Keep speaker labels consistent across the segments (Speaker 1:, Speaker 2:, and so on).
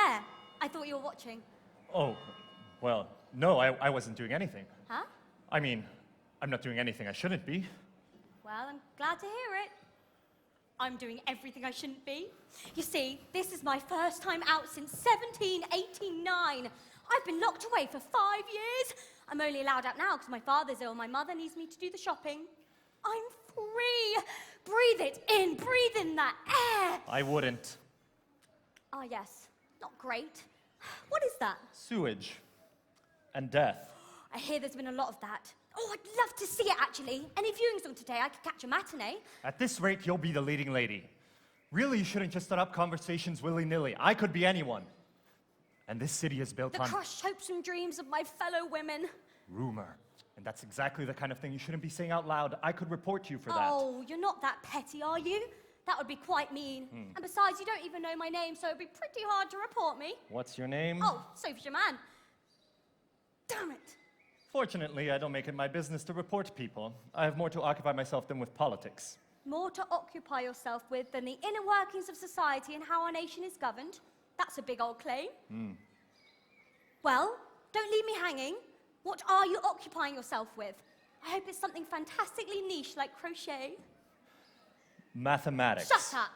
Speaker 1: there? I thought you were watching.
Speaker 2: Oh, well, no, I wasn't doing anything.
Speaker 1: Huh?
Speaker 2: I mean, I'm not doing anything I shouldn't be.
Speaker 1: Well, I'm glad to hear it. I'm doing everything I shouldn't be. You see, this is my first time out since 1789. I've been locked away for 5 years. I'm only allowed out now because my father's ill. My mother needs me to do the shopping. I'm free. Breathe it in. Breathe in that air.
Speaker 2: I wouldn't.
Speaker 1: Ah, yes. Not great. What is that?
Speaker 2: Sewage. And death.
Speaker 1: I hear there's been a lot of that. Oh, I'd love to see it, actually. Any viewings on today? I could catch a matinee.
Speaker 2: At this rate, you'll be the leading lady. Really, you shouldn't just start up conversations willy-nilly. I could be anyone. And this city is built
Speaker 1: The
Speaker 2: on
Speaker 1: crushed hopes and dreams of my fellow women.
Speaker 2: rumor. And that's exactly the kind of thing you shouldn't be saying out loud. I could report you for that.
Speaker 1: Oh, you're not that petty, are you? That would be quite mean. And besides, you don't even know my name, so it'd be pretty hard to report me.
Speaker 2: What's your name?
Speaker 1: Oh, Sophie Germain. Damn it.
Speaker 2: Fortunately, I don't make it my business to report people. I have more to occupy myself than with politics.
Speaker 1: More to occupy yourself with than the inner workings of society and how our nation is governed. That's a big old claim. Well, don't leave me hanging. What are you occupying yourself with? I hope it's something fantastically niche like crochet.
Speaker 2: Mathematics.
Speaker 1: Shut up.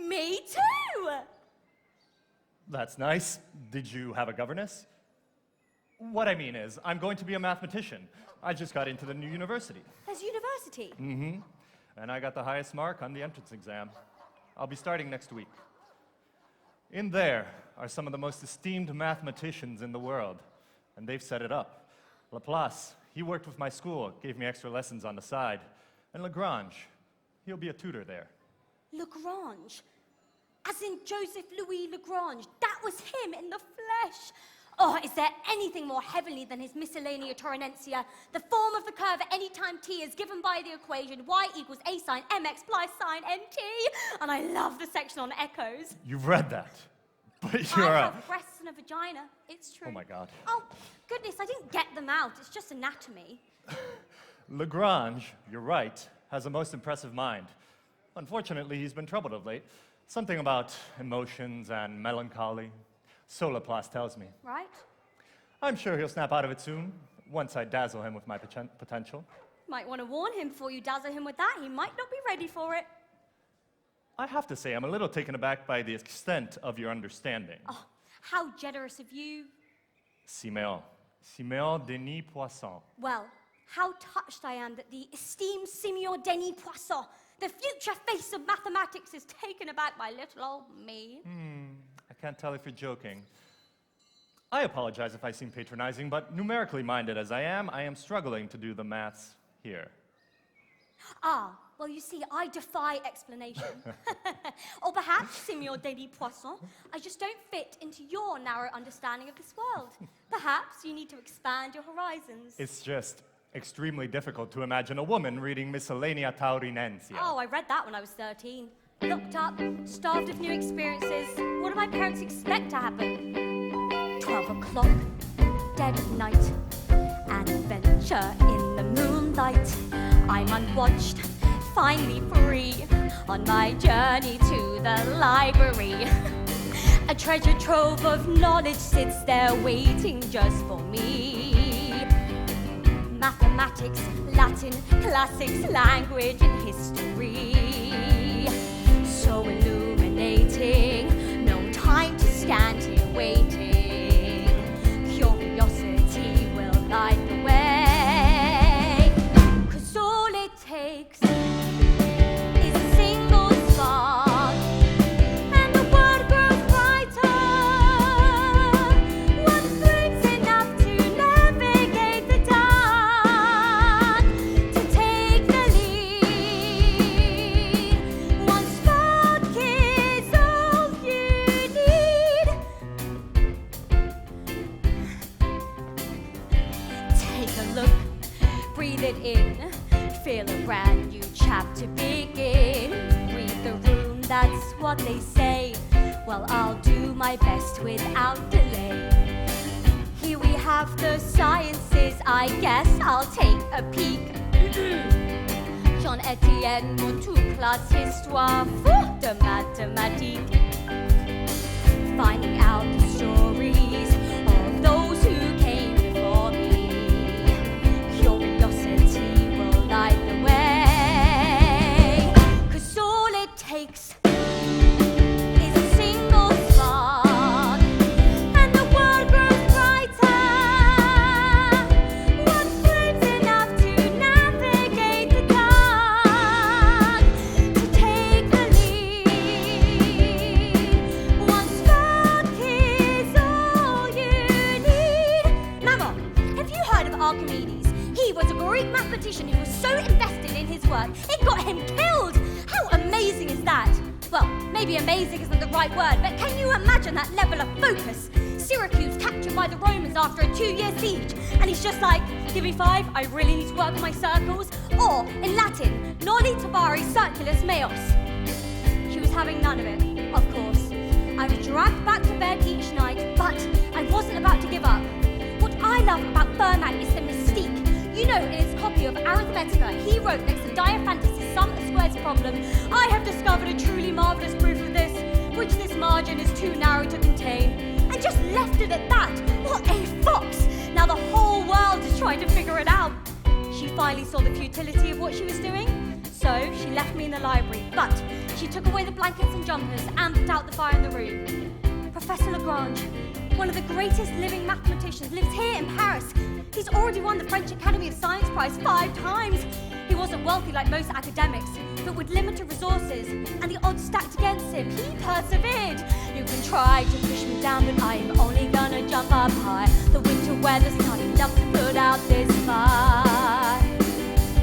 Speaker 1: Me too.
Speaker 2: That's nice. Did you have a governess? What I mean is, I'm going to be a mathematician. I just got into the new university.
Speaker 1: There's university.
Speaker 2: And I got the highest mark on the entrance exam. I'll be starting next week. In there are some of the most esteemed mathematicians in the world, and they've set it up. Laplace, he worked with my school, gave me extra lessons on the side. And Lagrange, he'll be a tutor there.
Speaker 1: Lagrange. As in Joseph Louis Lagrange. That was him in the flesh. Oh, is there anything more heavenly than his Miscellanea Taurinensia? The form of the curve at any time t is given by the equation y equals a sine mx plus sine nt. And I love the section on echoes.
Speaker 2: You've read that, but you're
Speaker 1: I have breasts and a vagina. It's true.
Speaker 2: Oh my God.
Speaker 1: Oh, goodness, I didn't get them out. It's just anatomy.
Speaker 2: Lagrange, you're right, has a most impressive mind. Unfortunately, he's been troubled of late. Something about emotions and melancholy. So Laplace tells me.
Speaker 1: Right?
Speaker 2: I'm sure he'll snap out of it soon, once I dazzle him with my potential.
Speaker 1: Might want to warn him before you dazzle him with that. He might not be ready for it.
Speaker 2: I have to say, I'm a little taken aback by the extent of your understanding.
Speaker 1: Oh, how generous of you.
Speaker 2: Siméon. Siméon Denis Poisson.
Speaker 1: Well, how touched I am that the esteemed Simeon Denis Poisson, the future face of mathematics, is taken aback by little old me.
Speaker 2: I can't tell if you're joking. I apologize if I seem patronizing, but numerically minded as I am struggling to do the maths here.
Speaker 1: Ah, well, you see, I defy explanation. Or perhaps, Simeon Denis Poisson, I just don't fit into your narrow understanding of this world. Perhaps you need to expand your horizons.
Speaker 2: It's just extremely difficult to imagine a woman reading Miscellanea Taurinensia.
Speaker 1: Oh, I read that when I was 13. Looked up, starved of new experiences. What do my parents expect to happen? 12 o'clock, dead of night. An adventure in the moonlight. I'm unwatched, finally free, on my journey to the library. A treasure trove of knowledge sits there waiting just for me. Mathematics, Latin, classics, language, and history. So illuminating, no time to stand here waiting. Curiosity will light the way. 'Cause all it takes is a single spark, and the world grows brighter. One thread's enough to navigate the dark, to take the lead. One spark is all you need. Take a look, breathe it in, feel a brand new chapter begin. Read the room, that's what they say. Well, I'll do my best without delay. Here we have the sciences, I guess I'll take a peek. Jean-Étienne, mon tout classe histoire, fou de mathématiques. Finding right word, but can you imagine that level of focus? Syracuse captured by the Romans after a 2-year siege, and he's just like, give me 5, I really need to work on my circles. Or, in Latin, noli tabari circulus meos. She was having none of it, of course. I was dragged back to bed each night, but I wasn't about to give up. What I love about Furman is the mystique. You know, in his copy of Arithmetica, he wrote next to Diophantus' sum of squares problem, I have discovered a truly marvellous proof of this, which this margin is too narrow to contain. And just left it at that. What a fox! Now the whole world is trying to figure it out. She finally saw the futility of what she was doing, so she left me in the library. But she took away the blankets and jumpers and put out the fire in the room. Professor Lagrange, one of the greatest living mathematicians, lives here in Paris. He's already won the French Academy of Science Prize 5 times. He wasn't wealthy like most academics, but with limited resources and the odds stacked against him, he persevered. You can try to push me down, but I'm only gonna jump up high. The winter weather's not enough to put out this fire.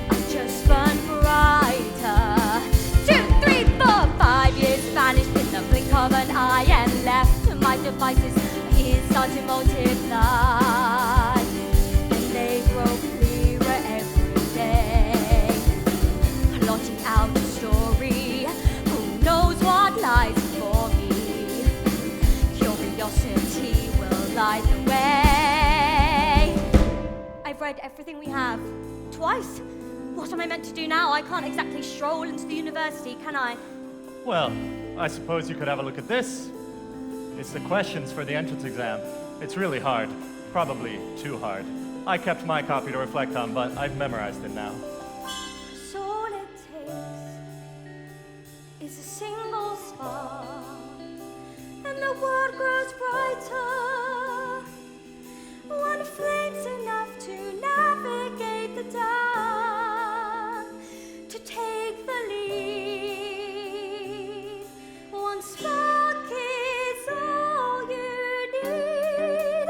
Speaker 1: I just burn brighter. 2, 3, 4, 5 years vanished in the blink of an eye, and left to my devices, he started to multiply. And they grow clearer every day, plotting out the story. Who knows what lies before me? Curiosity will light the way. I've read everything we have, twice. What am I meant to do now? I can't exactly stroll into the university, can I?
Speaker 2: Well, I suppose you could have a look at this. It's the questions for the entrance exam. It's really hard, probably too hard. I kept my copy to reflect on, but I've memorized it now.
Speaker 1: So all it takes is a single spark, and the world grows brighter. One flame's enough to navigate the dark, to take the lead. One spark is all you need.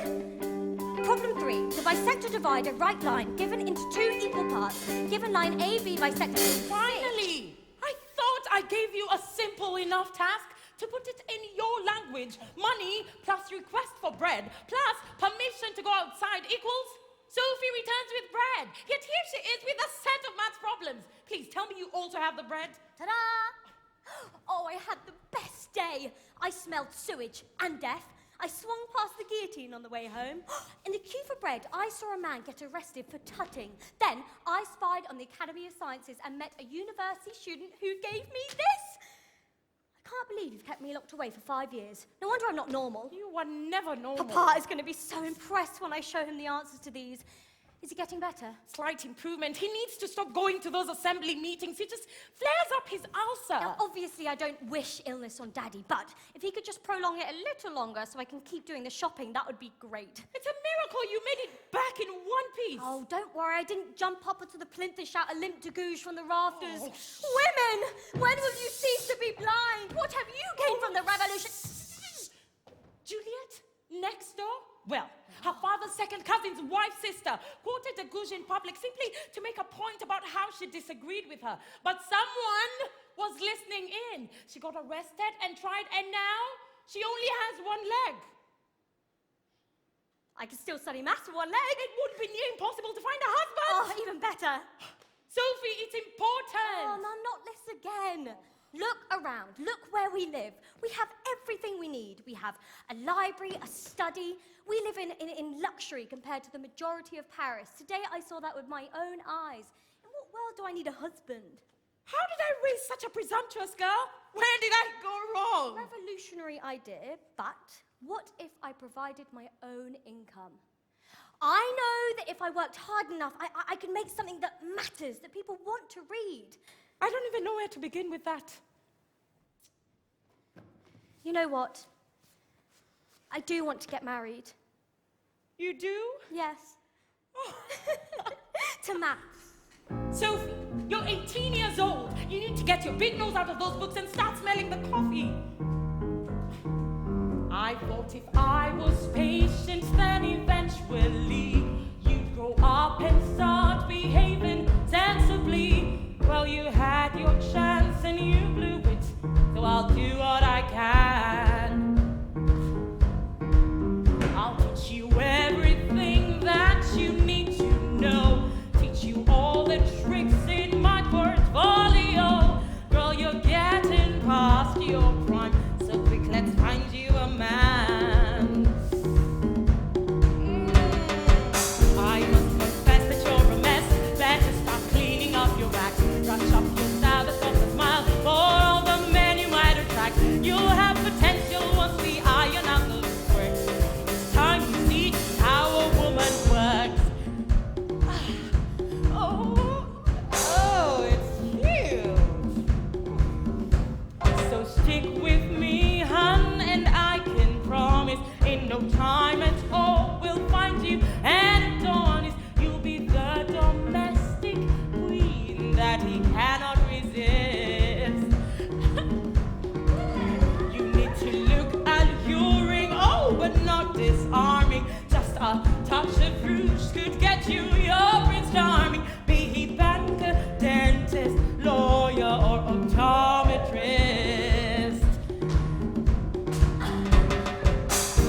Speaker 1: Problem 3. To bisect or divide a right line given into 2 equal parts. Given line AB bisected.
Speaker 3: Finally! I thought I gave you a simple enough task to put it in your language. Money plus request for bread plus permission to go outside equals Sophie returns with bread. Yet here she is with a set of maths problems. Please tell me you also have the bread.
Speaker 1: Ta-da! Oh, I had the best day. I smelled sewage and death. I swung past the guillotine on the way home. In the queue for bread, I saw a man get arrested for tutting. Then I spied on the Academy of Sciences and met a university student who gave me this. I can't believe you've kept me locked away for 5 years. No wonder I'm not normal.
Speaker 3: You were never normal.
Speaker 1: Papa is going to be so impressed when I show him the answers to these. Is he getting better?
Speaker 3: Slight improvement. He needs to stop going to those assembly meetings. He just flares up his ulcer.
Speaker 1: Now, obviously, I don't wish illness on Daddy, but if he could just prolong it a little longer so I can keep doing the shopping, that would be great.
Speaker 3: It's a miracle you made it back in one piece.
Speaker 1: Oh, don't worry, I didn't jump up onto the plinth and shout a limp de gouge from the rafters.
Speaker 3: Oh.
Speaker 1: Women, when will you cease to be blind? What have you gained from the revolution?
Speaker 3: Juliet, next door? Well, her father's second cousin's wife's sister quoted de Gouges in public simply to make a point about how she disagreed with her. But someone was listening in. She got arrested and tried, and now she only has one leg.
Speaker 1: I can still study maths with one leg.
Speaker 3: It would be near impossible to find a husband.
Speaker 1: Oh, even better.
Speaker 3: Sophie, it's important.
Speaker 1: Oh, no, not this again. Look around. Look where we live. We have everything we need. We have a library, a study. We live in luxury compared to the majority of Paris. Today I saw that with my own eyes. In what world do I need a husband?
Speaker 3: How did I raise such a presumptuous girl? Where did I go wrong?
Speaker 1: Revolutionary idea, but what if I provided my own income? I know that if I worked hard enough, I could make something that matters, that people want to read.
Speaker 3: I don't even know where to begin with that.
Speaker 1: You know what? I do want to get married.
Speaker 3: You do?
Speaker 1: Yes. To maths.
Speaker 3: Sophie, you're 18 years old. You need to get your big nose out of those books and start smelling the coffee. I thought if I was patient, then eventually you'd grow up and start behaving sensibly. Well, you had your chance and you blew it, so I'll do what I can.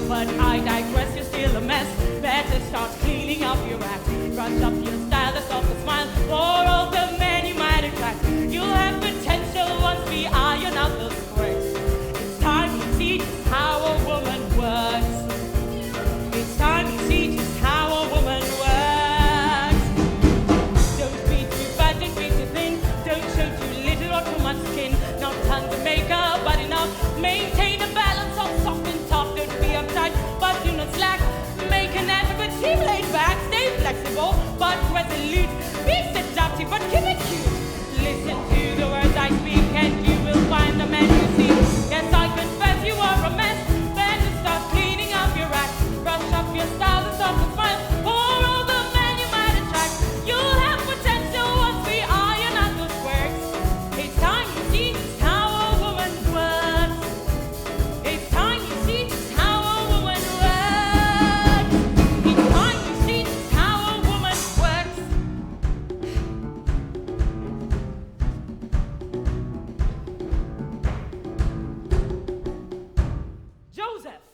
Speaker 3: But I digress, you're still a mess. Better start cleaning up your act. Brush up your style, that's off the smile. For all the men you might attract. You'll have potential once we iron out those quirks. It's time you see just how a woman works. It's time you see just how a woman works. Don't be too fat, don't be too thin. Don't show too little or too much skin. Not tons of makeup, but enough. Maintain a balance of soft and tough. Don't be uptight, but do not slack. Make an effort, but keep laid back. Stay flexible, but resolute. Be seductive, but keep it cute. Listen to the words I speak, and you will find the man you seek. Yes, I confess you are a mess. Better start cleaning up your act. Brush up your style, the soft and smile. For all the men you might attract. You'll have potential once we iron out those quirks. It's time you see just how a woman works. It's time you see just how a woman works. It's time you see just how a woman works. Joseph,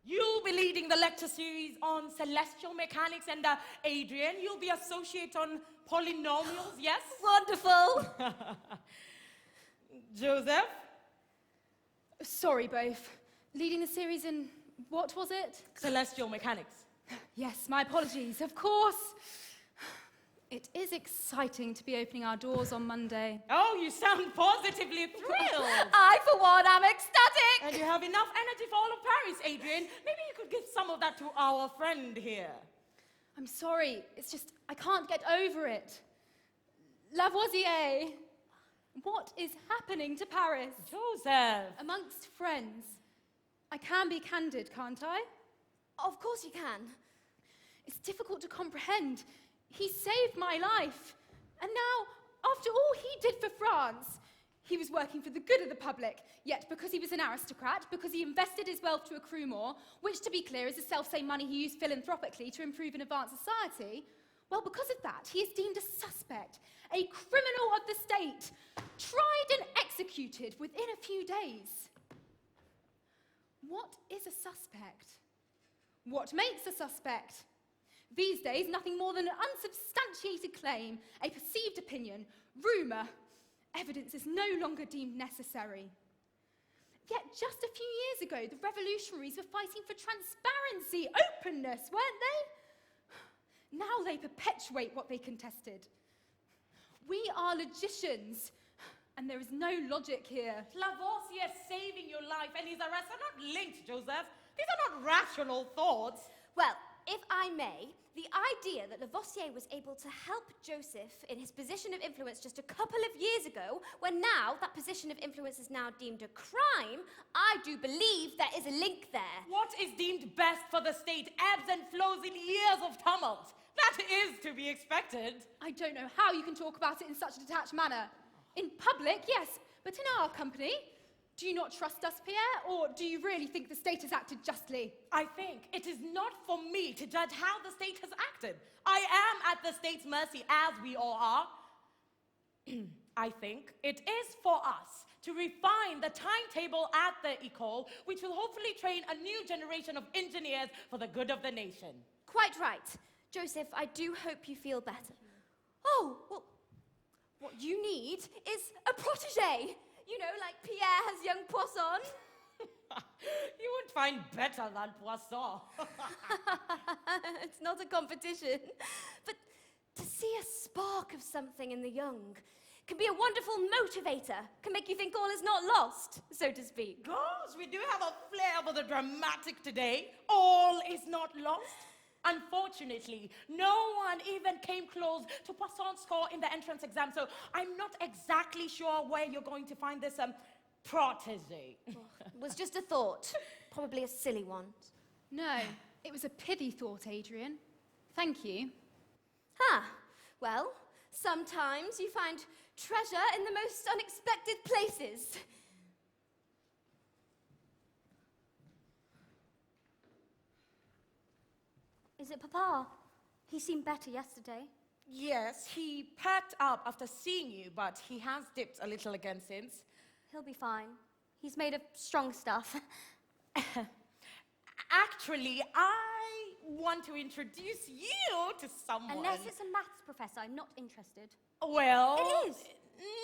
Speaker 3: you'll be leading the lecture series on celestial mechanics, and Adrian, you'll be associate on polynomials, yes?
Speaker 1: Wonderful.
Speaker 3: Joseph?
Speaker 4: Sorry, both. Leading the series in, what was it?
Speaker 3: Celestial mechanics.
Speaker 4: Yes, my apologies. Of course. It is exciting to be opening our doors on Monday.
Speaker 3: Oh, you sound positively thrilled.
Speaker 1: I, for one, am ecstatic.
Speaker 3: And you have enough energy for all of Paris, Adrian. Maybe you could give some of that to our friend here.
Speaker 4: I'm sorry. It's just, I can't get over it. Lavoisier. What is happening to Paris?
Speaker 3: Joseph.
Speaker 4: Amongst friends. I can be candid, can't I?
Speaker 1: Of course you can.
Speaker 4: It's difficult to comprehend. He saved my life. And now, after all he did for France, he was working for the good of the public. Yet, because he was an aristocrat, because he invested his wealth to accrue more, which, to be clear, is the self-same money he used philanthropically to improve and advance society, well, because of that, he is deemed a suspect, a criminal of the state, tried and executed within a few days. What is a suspect? What makes a suspect? These days, nothing more than an unsubstantiated claim, a perceived opinion, rumour. Evidence is no longer deemed necessary. Yet just a few years ago, the revolutionaries were fighting for transparency, openness, weren't they? Now they perpetuate what they contested. We are logicians, and there is no logic here.
Speaker 3: Lavoisier saving your life and his arrest are not linked, Joseph. These are not rational thoughts.
Speaker 1: Well, if I may, the idea that Lavoisier was able to help Joseph in his position of influence just a couple of years ago, when now that position of influence is now deemed a crime, I do believe there is a link there.
Speaker 3: What is deemed best for the state ebbs and flows in years of tumult. That is to be expected.
Speaker 4: I don't know how you can talk about it in such a detached manner. In public, yes, but in our company, do you not trust us, Pierre, or do you really think the state has acted justly?
Speaker 3: I think it is not for me to judge how the state has acted. I am at the state's mercy, as we all are. I think it is for us to refine the timetable at the École, which will hopefully train a new generation of engineers for the good of the nation.
Speaker 1: Quite right. Joseph, I do hope you feel better. Oh, well, what you need is a protege. You know, like Pierre has young Poisson.
Speaker 3: You won't find better than Poisson.
Speaker 1: It's not a competition. But to see a spark of something in the young can be a wonderful motivator, can make you think all is not lost, so to speak.
Speaker 3: Gosh, we do have a flair for the dramatic today. All is not lost. Unfortunately, no one even came close to Poisson's score in the entrance exam, so I'm not exactly sure where you're going to find this protege.
Speaker 1: It was just a thought, probably a silly one.
Speaker 4: No, it was a pithy thought, Adrian. Thank you.
Speaker 1: Well, sometimes you find treasure in the most unexpected places. Is it Papa? He seemed better yesterday.
Speaker 3: Yes, he packed up after seeing you, but he has dipped a little again since.
Speaker 1: He'll be fine. He's made of strong stuff.
Speaker 3: actually, I want to introduce you to someone.
Speaker 1: Unless it's a maths professor, I'm not interested.
Speaker 3: Well...
Speaker 1: It is.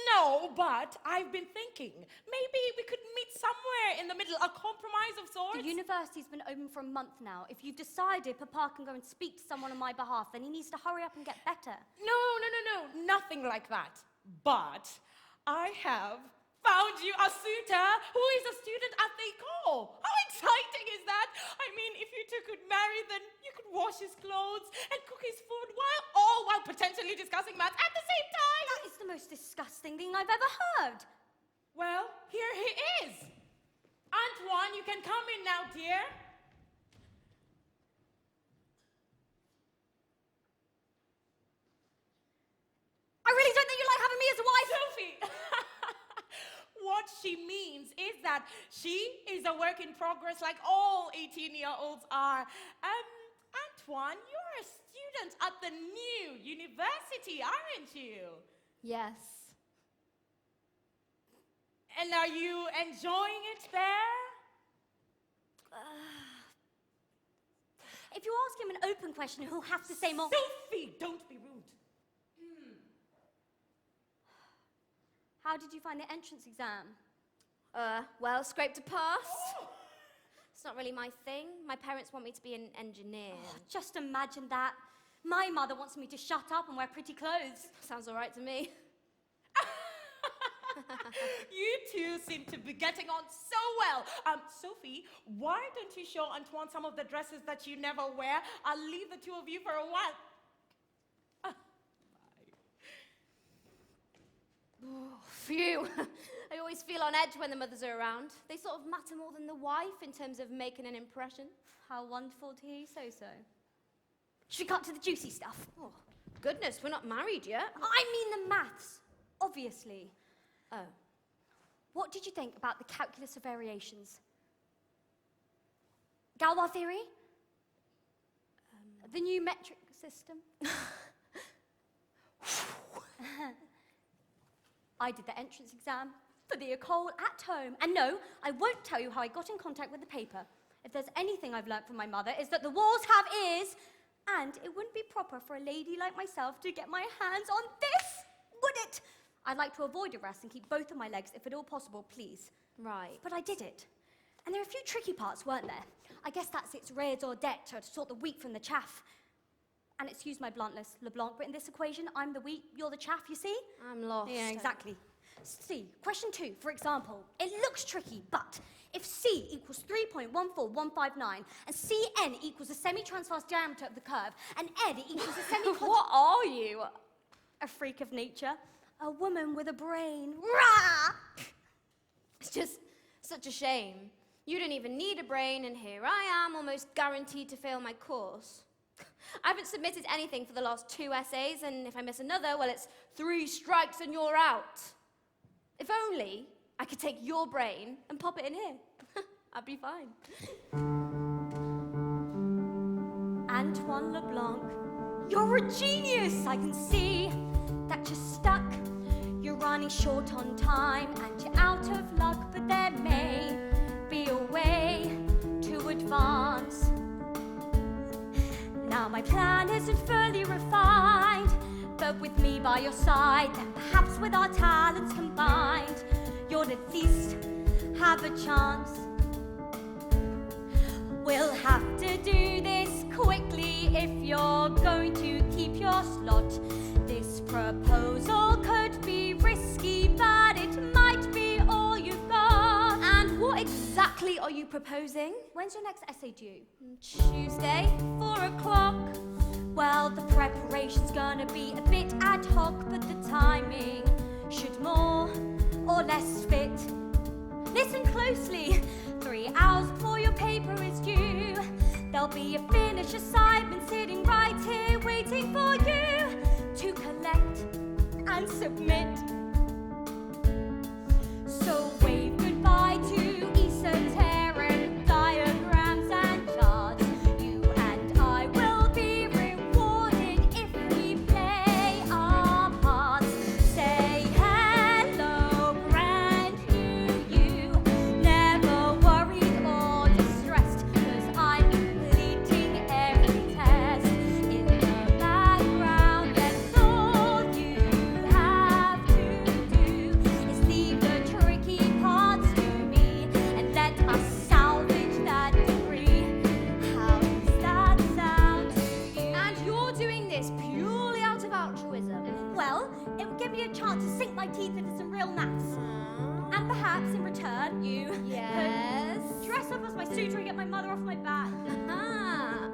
Speaker 3: No, but I've been thinking, maybe we could meet somewhere in the middle, a compromise of sorts.
Speaker 1: The university's been open for a month now. If you've decided Papa can go and speak to someone on my behalf, then he needs to hurry up and get better.
Speaker 3: No, nothing like that. But I have found you a suitor who is a student at the ecole. How exciting is that? I mean, if you two could marry, then you could wash his clothes and cook his food while potentially discussing math at the same time.
Speaker 1: That is the most disgusting thing I've ever heard.
Speaker 3: Well, here he is. Antoine, you can come in now, dear.
Speaker 1: I really don't think you like having me as a wife.
Speaker 3: Sophie! What she means is that she is a work in progress like all 18-year-olds are. Antoine, you're a student at the new university, aren't you?
Speaker 1: Yes.
Speaker 3: And are you enjoying it there?
Speaker 1: If you ask him an open question, he'll have to say more.
Speaker 3: Sophie, don't be rude.
Speaker 1: How did you find the entrance exam?
Speaker 5: Well, scraped a pass. It's not really my thing. My parents want me to be an engineer.
Speaker 1: Just imagine that. My mother wants me to shut up and wear pretty clothes.
Speaker 5: Sounds all right to me.
Speaker 3: You two seem to be getting on so well. Sophie, why don't you show Antoine some of the dresses that you never wear? I'll leave the two of you for a while.
Speaker 5: Phew. I always feel on edge when the mothers are around. They sort of matter more than the wife in terms of making an impression.
Speaker 1: How wonderful to hear you say so. Should we cut to the juicy stuff?
Speaker 5: Oh, goodness, we're not married yet.
Speaker 1: I mean the maths, obviously.
Speaker 5: Oh.
Speaker 1: What did you think about the calculus of variations? Galois theory? The new metric system? I did the entrance exam for the Ecole at home. And no, I won't tell you how I got in contact with the paper. If there's anything I've learnt from my mother, it's that the walls have ears, and it wouldn't be proper for a lady like myself to get my hands on this, would it? I'd like to avoid arrest and keep both of my legs, if at all possible, please.
Speaker 5: Right.
Speaker 1: But I did it. And there are a few tricky parts, weren't there? I guess that's its raison d'etre, to sort the wheat from the chaff. And excuse my bluntness, LeBlanc, but in this equation, I'm the wheat, you're the chaff, you see?
Speaker 5: I'm lost.
Speaker 1: Yeah, exactly. See, question 2, for example. It looks tricky, but if C equals 3.14159 and CN equals the semi-transverse diameter of the curve and Ed equals the semi...
Speaker 5: What are you?
Speaker 1: A freak of nature. A woman with a brain. Rah!
Speaker 5: It's just such a shame. You don't even need a brain, and here I am, almost guaranteed to fail my course. I haven't submitted anything for the last 2 essays, and if I miss another, well, it's 3 strikes and you're out. If only I could take your brain and pop it in here. I'd be fine.
Speaker 1: Antoine LeBlanc, you're a genius! I can see that you're stuck. You're running short on time and you're out of luck, but there may be a way to advance. Now my plan isn't fully refined, but with me by your side, then perhaps with our talents combined, you'll at least have a chance. We'll have to do this quickly if you're going to keep your slot. This proposal could be risky, but it might be all you've got.
Speaker 5: And what exactly are you proposing?
Speaker 1: When's your next essay due?
Speaker 5: Tuesday?
Speaker 1: 4 o'clock. Well, the preparation's gonna be a bit ad hoc, but the timing should more or less fit. Listen closely. 3 hours before your paper is due, there'll be a finished assignment sitting right here waiting for you to collect and submit. So wave goodbye to esoteric diagrams and charts. You and I will be rewarded if we play our parts. Say hello, brand new you. Never worried or distressed, 'cause I'm tutor and get my mother off my back.
Speaker 5: Ah.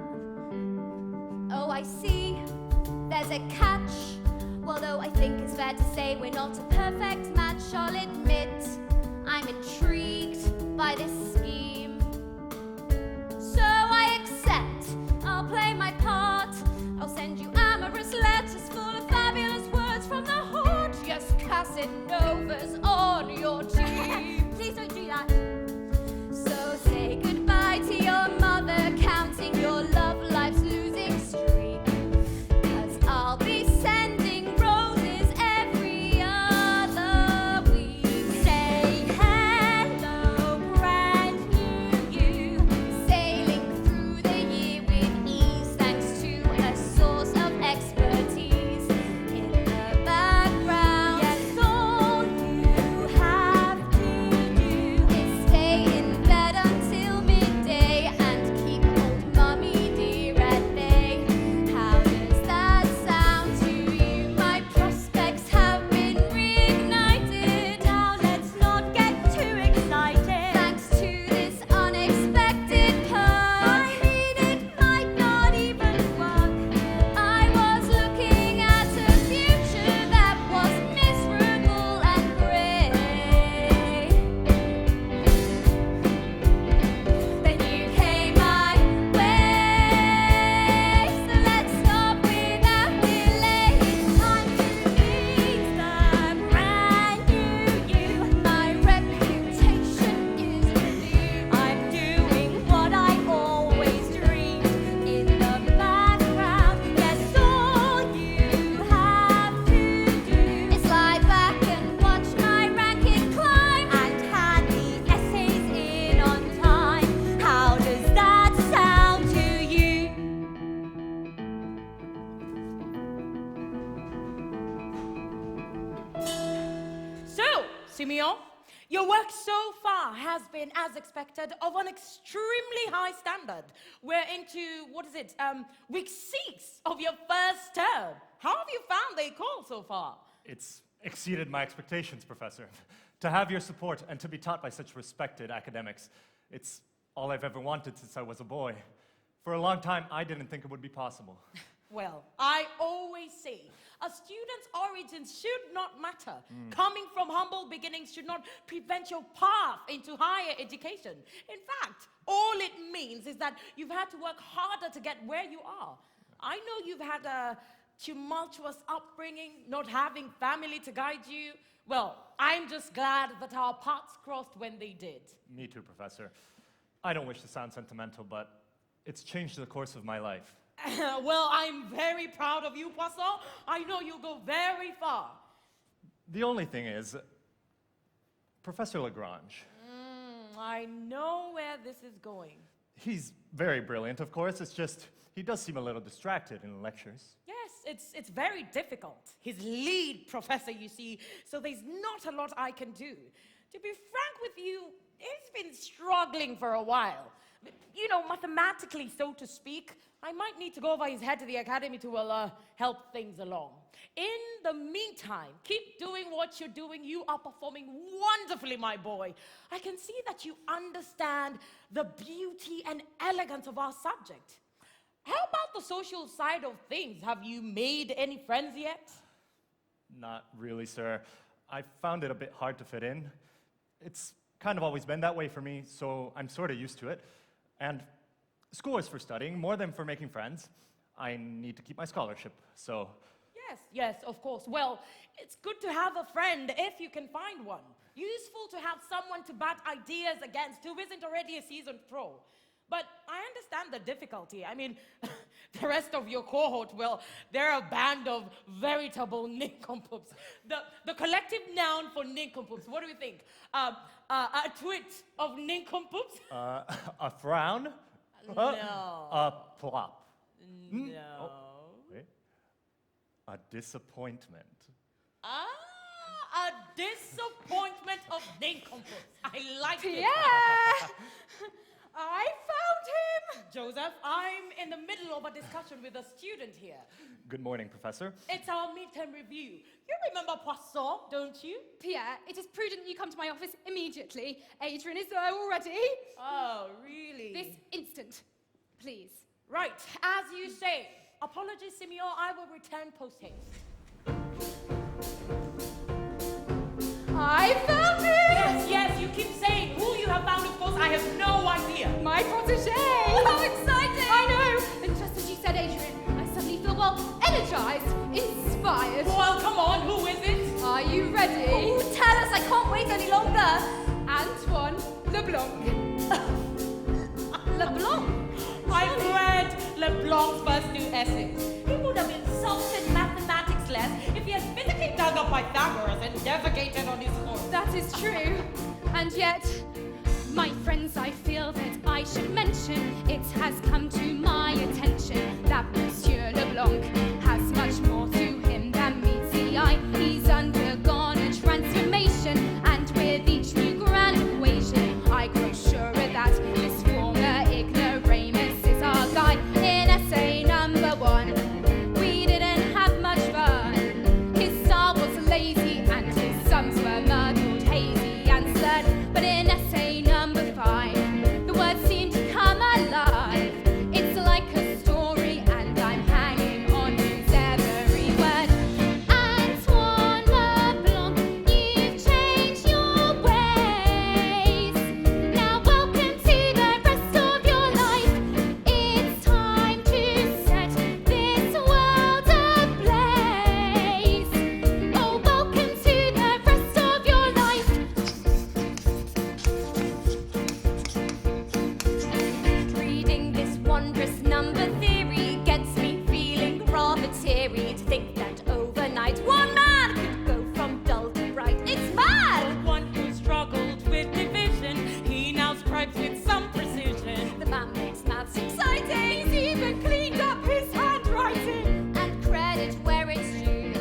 Speaker 5: Oh, I see. There's a catch. Although I think it's fair to say we're not a perfect match, I'll admit I'm intrigued by this scheme. So I accept, I'll play my part. I'll send you amorous letters full of fabulous words from the heart. Yes, Casanovas on your cheek.
Speaker 1: Please don't do that.
Speaker 5: So say goodbye to your mother, counting your love life's losing streak. 'Cause I'll be sending roses every other week.
Speaker 1: Say hello, brand new you.
Speaker 5: Sailing through the year with ease, thanks to a source of expertise in the background.
Speaker 1: Yes, all you have to do
Speaker 5: Is stay in bed until midday and keep old mummy dear at bay. How does that sound to you? My prospects have been reignited.
Speaker 1: Now let's not get too excited.
Speaker 5: Thanks to this unexpected perk. I mean, it might not even work. I was looking at a future that was miserable and grey. Then you came my way. So let's stop without delay. It's time to
Speaker 1: He's the brand new you.
Speaker 5: My reputation is renewed.
Speaker 1: I'm doing what I always dreamed in the background. Yes, all you have to do
Speaker 5: It's lie back and watch my ranking climb.
Speaker 1: and hand the essays in on time. How does that sound to you?
Speaker 3: So, Simeon, your work so far has been, as expected, of an extremely high standard. We're into, week 6 of your first term. How have you found the call so far?
Speaker 2: It's exceeded my expectations, Professor. To have your support and to be taught by such respected academics, it's all I've ever wanted since I was a boy. For a long time, I didn't think it would be possible.
Speaker 3: Well, I always say a student's origins should not matter. Coming from humble beginnings should not prevent your path into higher education. In fact, all it means is that you've had to work harder to get where you are. I know you've had a tumultuous upbringing, not having family to guide you. Well, I'm just glad that our paths crossed when they did.
Speaker 2: Me too, Professor. I don't wish to sound sentimental, but it's changed the course of my life.
Speaker 3: Well, I'm very proud of you, Poisson. I know you'll go very far.
Speaker 2: The only thing is, Professor Lagrange,
Speaker 3: I know where this is going.
Speaker 2: he's very brilliant, of course. It's just, he does seem a little distracted in lectures.
Speaker 3: Yes, it's very difficult. His lead professor, you see, so there's not a lot I can do. To be frank with you, he's been struggling for a while. You know, mathematically, so to speak. I might need to go over his head to the academy to help things along. In the meantime, keep doing what you're doing. You are performing wonderfully, my boy. I can see that you understand the beauty and elegance of our subject. How about the social side of things? Have you made any friends yet?
Speaker 2: Not really, sir. I found it a bit hard to fit in. It's kind of always been that way for me, so I'm sort of used to it. And school is for studying more than for making friends. I need to keep my scholarship, so
Speaker 3: Yes, of course. Well, it's good to have a friend if you can find one. Useful to have someone to bat ideas against who isn't already a seasoned pro. But I understand the difficulty. I mean, the rest of your cohort, well, they're a band of veritable nincompoops. The collective noun for nincompoops, what do we think? A twit of nincompoops?
Speaker 2: a frown?
Speaker 3: No.
Speaker 2: A plop.
Speaker 3: No.
Speaker 2: Oh, wait. A disappointment.
Speaker 3: A disappointment of nincompoops. I like it.
Speaker 4: Pierre! I found him!
Speaker 3: Joseph, I'm in the middle of a discussion with a student here.
Speaker 2: Good morning, Professor.
Speaker 3: It's our midterm review. You remember Poisson, don't you?
Speaker 4: Pierre, it is prudent you come to my office immediately. Adrian is there already.
Speaker 3: Oh, really?
Speaker 4: please.
Speaker 3: Right, as you say. Apologies, Simeon, I will return post-haste.
Speaker 4: I found it!
Speaker 3: Yes, you keep saying who you have found, of course, I have no idea.
Speaker 4: My protege! How exciting! I know! And just as you said, Adrian, I suddenly feel, well, energized, inspired.
Speaker 3: Well, come on, who is it?
Speaker 4: Are you ready?
Speaker 1: Oh, tell us, I can't wait any longer.
Speaker 4: Antoine Leblanc.
Speaker 1: LeBlanc.
Speaker 3: I've read Leblanc's first two essays. He would have insulted mathematics less if he had physically dug up Pythagoras and defecated on his horse.
Speaker 4: That is true. And yet, my friends, I feel that I should mention it has come to my attention that Monsieur Leblanc has much more to him than meets the eye. He's undergone a transformation, and with each new grand equation, I grow surer that this former ignoramus is our guide. In essay number 1, we didn't have much fun. His style was lazy, and his sums were muddled, hazy, and stern. But in essay number 5, the words seem to come alive. It's like a story, and I'm hanging on to every word. Antoine Leblanc, you've changed your ways. Now welcome to the rest of your life. It's time to set this world ablaze. Oh, welcome to the rest of your life. Reading this wondrous number theory gets me feeling rather teary to think that overnight one man could go from dull to bright. It's mad!
Speaker 3: One who struggled with division, he now scribes with some precision.
Speaker 4: The man makes maths exciting. He's even cleaned up his handwriting.
Speaker 5: And credit where it's due.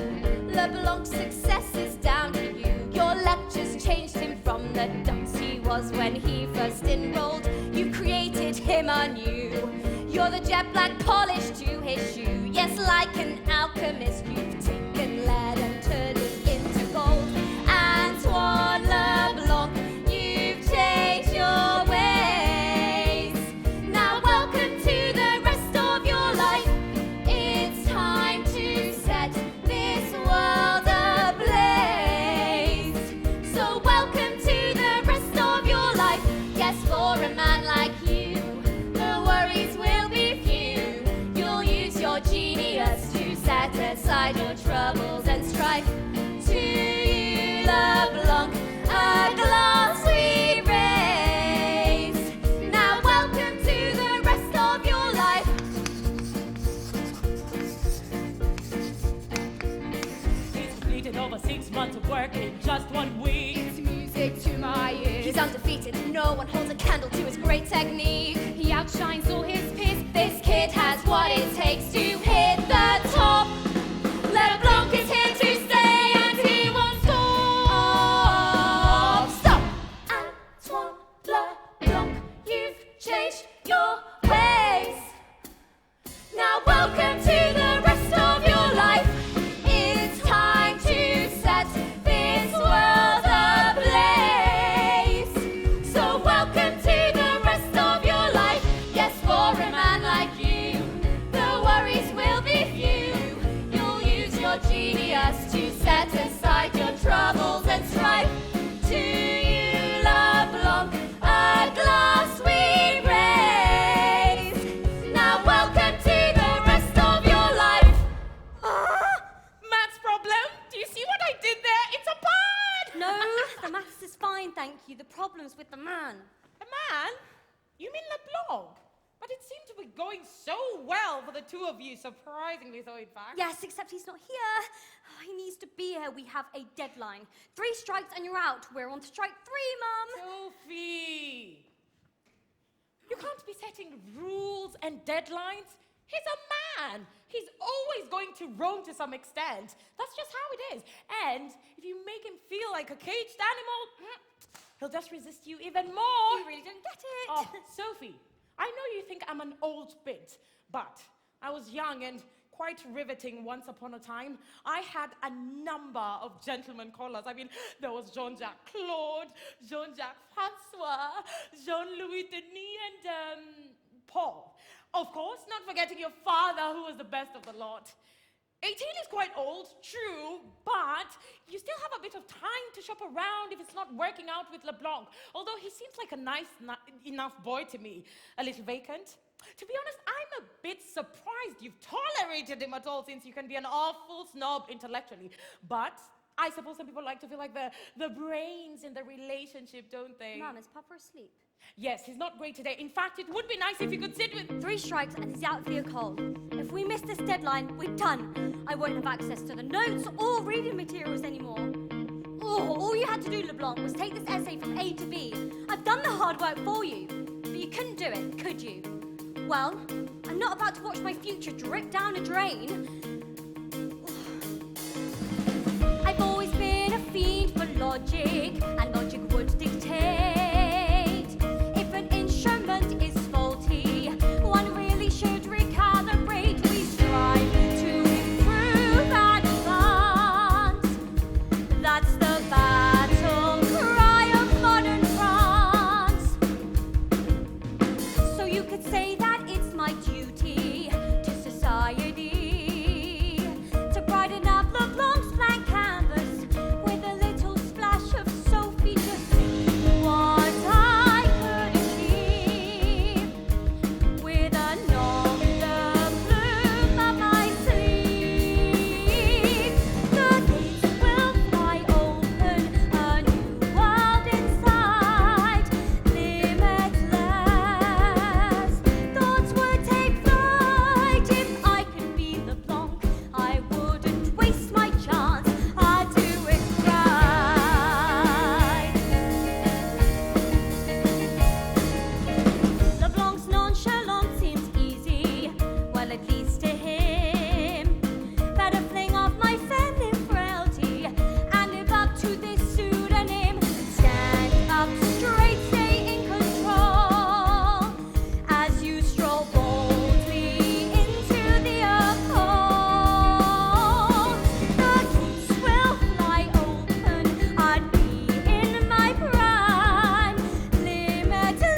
Speaker 5: LeBlanc's success is down to you. Your lectures changed him from the dunce he was when he first enrolled. You created him anew. You're the jet black polish to his shoe. Yes, like an alchemist, you've taken lead and turned it into gold. Antoine Leblanc, you've changed your ways. Now welcome to the rest of your life. It's time to set this world ablaze. So welcome to the rest of your life. Yes, for a man like you, the worries will be few. You'll use your genius to set aside your troubles and strife. To you, LeBlanc, a glass we raise. Now welcome to the rest of your life.
Speaker 3: He's completed over 6 months of work in just 1 week.
Speaker 4: It's music to my ears.
Speaker 5: He's undefeated, no one holds a candle to his great technique.
Speaker 4: He outshines all his peers.
Speaker 5: This kid has what it takes to hit the top. LeBlanc is here to stay and he won't stop. Stop! Antoine LeBlanc, you've changed your ways. Now welcome to the rest of your life. It's time to set this world ablaze. So welcome to the rest of your life. Yes, for a man like you, the worries will be few. You'll use your genius to set aside your troubles and strife. To you, LeBlanc, a glass we raise. Now welcome to the rest of your life.
Speaker 3: Maths problem? Do you see what I did there? It's a pun!
Speaker 1: No, the maths is fine, thank you. The problem's with the man.
Speaker 3: A man? You mean LeBlanc? But it seemed to be going so well for the two of you, surprisingly so, in fact.
Speaker 1: Yes, except he's not here. Oh, he needs to be here. We have a deadline. 3 strikes and you're out. We're on strike 3, Mum.
Speaker 3: Sophie! You can't be setting rules and deadlines. He's a man. He's always going to roam to some extent. That's just how it is. And if you make him feel like a caged animal, he'll just resist you even more.
Speaker 1: You really don't get it.
Speaker 3: Oh, Sophie, I know you think I'm an old bit, but I was young and quite riveting once upon a time. I had a number of gentlemen callers. I mean, there was Jean-Jacques Claude, Jean-Jacques Francois, Jean-Louis Denis, and Paul. Of course, not forgetting your father, who was the best of the lot. 18 is quite old, true, but you still have a bit of time to shop around if it's not working out with LeBlanc. Although he seems like a nice enough boy to me. A little vacant. To be honest, I'm a bit surprised you've tolerated him at all, since you can be an awful snob intellectually. But I suppose some people like to feel like the brains in the relationship, don't they?
Speaker 1: Mum, is Papa asleep?
Speaker 3: Yes, he's not great today. In fact, it would be nice if you could sit with...
Speaker 1: 3 strikes and he's out for your coal. If we miss this deadline, we're done. I won't have access to the notes or reading materials anymore. Oh, all you had to do, LeBlanc, was take this essay from A to B. I've done the hard work for you. But you couldn't do it, could you? Well, I'm not about to watch my future drip down a drain. I've always been a fiend for logic, and logic would dictate. If an instrument is faulty, one really should recalibrate. We strive to improve and advance. That's the battle cry of modern France. So you could say that it's my duty to society to brighten up LeBlanc's blank canvas with a little splash of Sophie. Just what I could achieve with a nom de plume up my sleeve. The gates will fly open, a new world inside, limitless. Thoughts would take flight if I could be LeBlanc. I wouldn't waste my chance. I'd do it right. LeBlanc's nonchalance seems easy. Well, at least to him. Better fling off my feminine frailty and live up to this pseudonym. Stand up straight, stay in control as you stroll boldly into the occult. The gates will fly open. I'd be in my prime, limitless.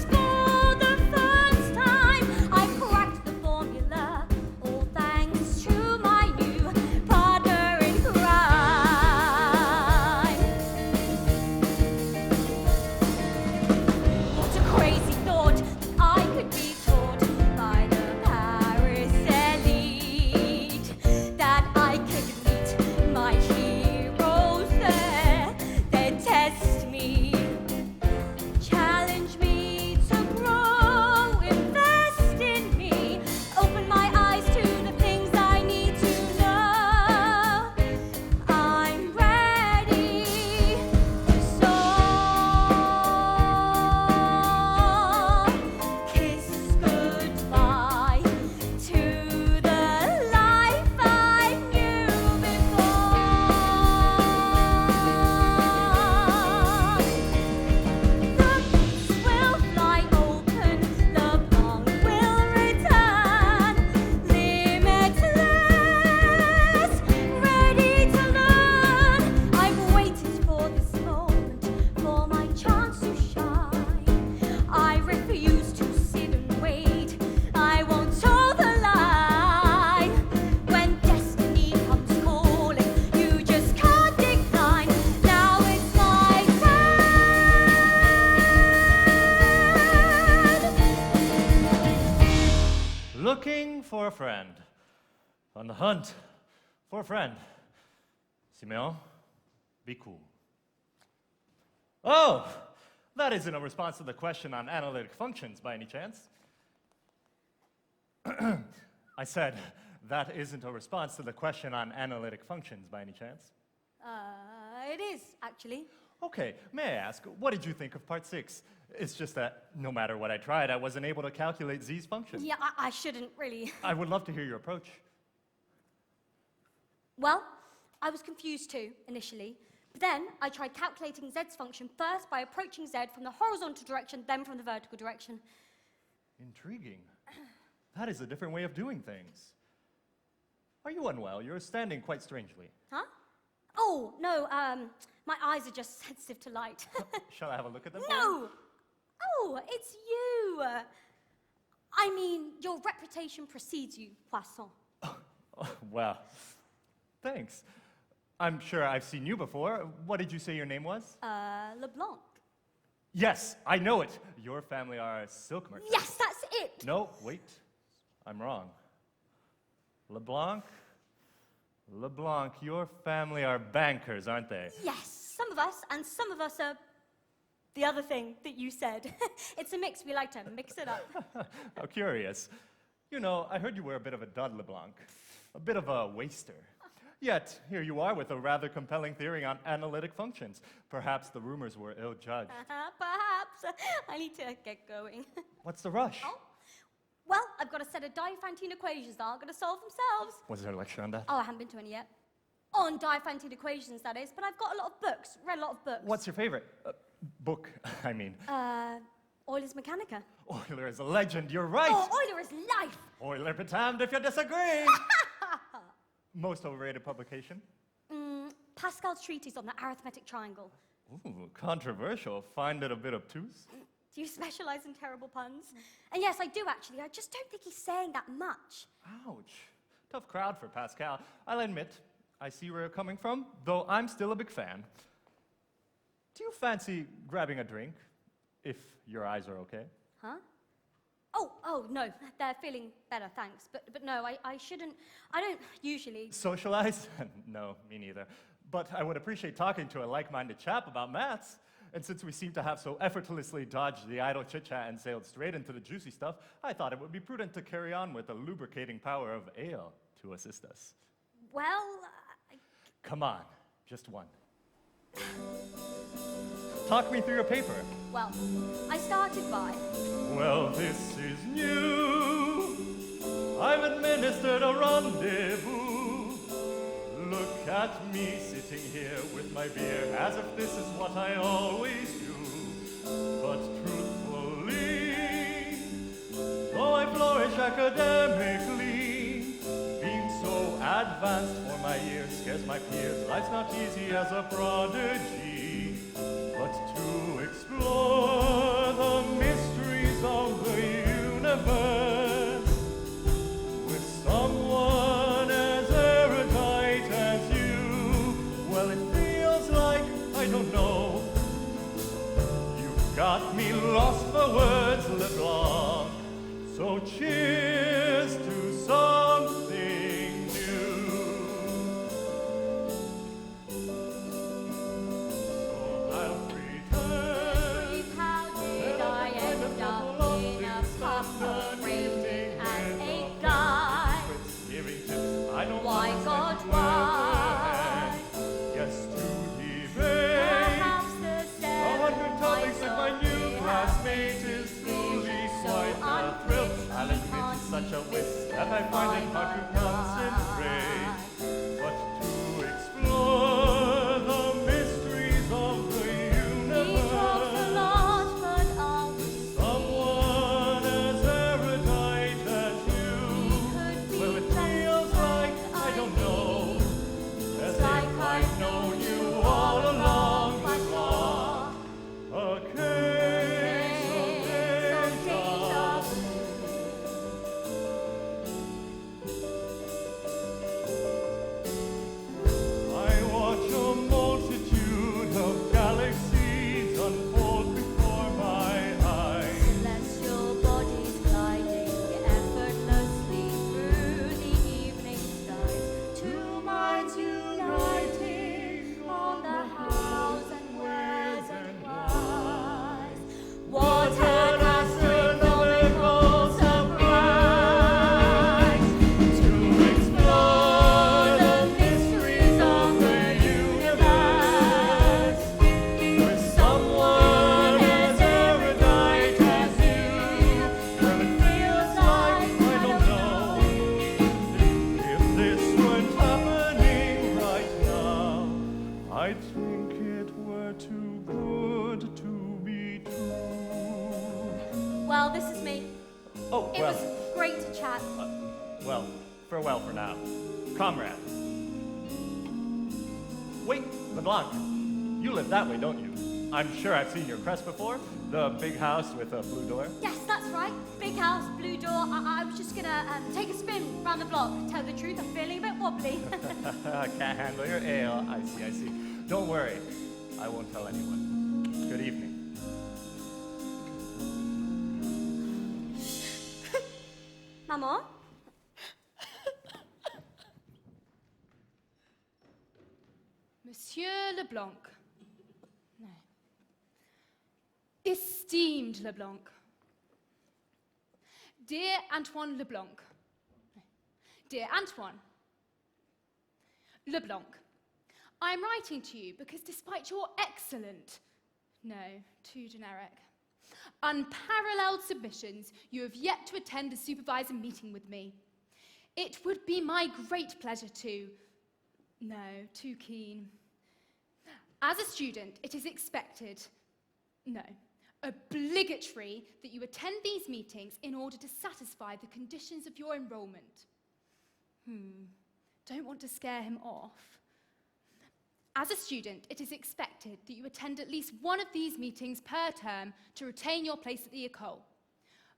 Speaker 1: For the first time, I cracked the formula. All thanks to my new partner in crime. What a crazy thought that I could be taught by the Paris elite, that I could meet my heroes there. They'd test me, challenge me to grow, invest in me, open my eyes to the things I need to know. I'm ready to soar. Kiss goodbye to the life I knew before. The gates will fly open, LeBlanc will return, limitless, ready to learn. I've waited for this moment, for my chance to shine. I refuse to sit and wait. I won't toe the line. When destiny comes calling, you just can't decline. Now it's my turn.
Speaker 2: Looking for a friend. On the hunt for a friend. Simeon, be cool. Oh, that isn't a response to the question on analytic functions by any chance. I said, that isn't a response to the question on analytic functions by any chance.
Speaker 1: It is, actually.
Speaker 2: Okay, may I ask, what did you think of part 6? It's just that no matter what I tried, I wasn't able to calculate Z's function.
Speaker 1: Yeah, I shouldn't really.
Speaker 2: I would love to hear your approach.
Speaker 1: Well, I was confused too, initially. But then I tried calculating Z's function first by approaching Z from the horizontal direction, then from the vertical direction.
Speaker 2: Intriguing. That is a different way of doing things. Are you unwell? You're standing quite strangely.
Speaker 1: Huh? Oh, no, my eyes are just sensitive to light.
Speaker 2: Shall I have a look at them? for you?
Speaker 1: No! Oh, it's you! I mean, your reputation precedes you, Poisson.
Speaker 2: Oh, well, thanks. I'm sure I've seen you before. What did you say your name was?
Speaker 1: LeBlanc.
Speaker 2: Yes, I know it. Your family are silk merchants.
Speaker 1: Yes, that's it.
Speaker 2: No, wait. I'm wrong. LeBlanc? LeBlanc, your family are bankers, aren't they?
Speaker 1: Yes, some of us, and some of us are the other thing that you said. It's a mix. We like to mix it up.
Speaker 2: How curious. You know, I heard you were a bit of a dud, LeBlanc. A bit of a waster. Yet, here you are with a rather compelling theory on analytic functions. Perhaps the rumors were ill-judged.
Speaker 1: Perhaps. I need to get going.
Speaker 2: What's the rush?
Speaker 1: Oh, well, I've got a set of Diophantine equations that aren't going to solve themselves.
Speaker 2: Was there a lecture on that?
Speaker 1: Oh, I haven't been to any yet. On Diophantine equations, that is, but I've got a lot of books, read a lot of books.
Speaker 2: What's your favorite? Book, I mean.
Speaker 1: Euler's Mechanica.
Speaker 2: Euler is a legend, you're right!
Speaker 1: Oh, Euler is life!
Speaker 2: Euler be damned if you disagree! Most overrated publication?
Speaker 1: Pascal's treatise on the arithmetic triangle.
Speaker 2: Ooh, controversial. Find it a bit obtuse?
Speaker 1: Do you specialize in terrible puns? And yes, I do actually. I just don't think he's saying that much.
Speaker 2: Ouch. Tough crowd for Pascal. I'll admit, I see where you're coming from, though I'm still a big fan. Do you fancy grabbing a drink, if your eyes are okay?
Speaker 1: Huh? Oh, no, they're feeling better, thanks. But no, I shouldn't, I don't usually.
Speaker 2: Socialize? No, me neither. But I would appreciate talking to a like-minded chap about maths. And since we seem to have so effortlessly dodged the idle chit-chat and sailed straight into the juicy stuff, I thought it would be prudent to carry on with the lubricating power of ale to assist us.
Speaker 1: Well,
Speaker 2: Come on, just one. Talk me through your paper.
Speaker 1: well, I started by.
Speaker 2: Well, this is new. I've administered a rendezvous. Look at me sitting here with my beer as if this is what I always do. But truthfully, though I flourish academically, being so advanced for my years scares my peers. Life's not easy as a prodigy, but to explore the mysteries of the universe with someone as erudite as you, well, it feels like, I don't know, you've got me lost for words, LeBlanc. So cheers to something new. So I'll pretend.
Speaker 1: How did I end up in a pub operating as a guy?
Speaker 2: Giving tips, I don't
Speaker 1: Why,
Speaker 2: understand
Speaker 1: God,
Speaker 2: where
Speaker 1: why?
Speaker 2: to begin. Yes, to debate
Speaker 1: Perhaps the
Speaker 2: 100 topics with my new classmate is truly quite a thrill. I'll admit it's such a whisk that I find it hard to concentrate. But to explore the mysteries of the
Speaker 1: He talks a
Speaker 2: universe,
Speaker 1: lot, but I'll be
Speaker 2: someone as erudite as you,
Speaker 1: could be
Speaker 2: well, it
Speaker 1: just
Speaker 2: feels like, I don't know, as if I've known you all along before. A case of deja vu. I watch a multitude of galaxies unfold before my eyes.
Speaker 1: Celestial bodies gliding effortlessly through the evening skies. Two minds uniting on the hows and wheres and whys. What an astronomical surprise to explore the mysteries of the universe with someone as erudite as you.
Speaker 2: Well, it feels like, I don't know, if this weren't happening right now, I'd think it were too good to be true.
Speaker 1: Well, this is me.
Speaker 2: Oh,
Speaker 1: It was great to chat.
Speaker 2: well, farewell for now. Comrade. Wait, LeBlanc, you live that way, don't you? I'm sure I've seen your crest before. The big house with a blue door?
Speaker 1: Yes, that's right. Big house, blue door. I was just gonna take a spin round the block. Tell the truth, I'm feeling a bit wobbly.
Speaker 2: Can't handle your ale. I see. Don't worry. I won't tell anyone. Good evening.
Speaker 1: Maman?
Speaker 4: Monsieur Leblanc. No. Esteemed Leblanc. Dear Antoine Leblanc. No. Dear Antoine Leblanc, I am writing to you because despite your excellent, no, too generic, unparalleled submissions, you have yet to attend a supervisor meeting with me. It would be my great pleasure to, no, too keen. As a student, it is expected, no, obligatory that you attend these meetings in order to satisfy the conditions of your enrollment. Don't want to scare him off. As a student, it is expected that you attend at least one of these meetings per term to retain your place at the École.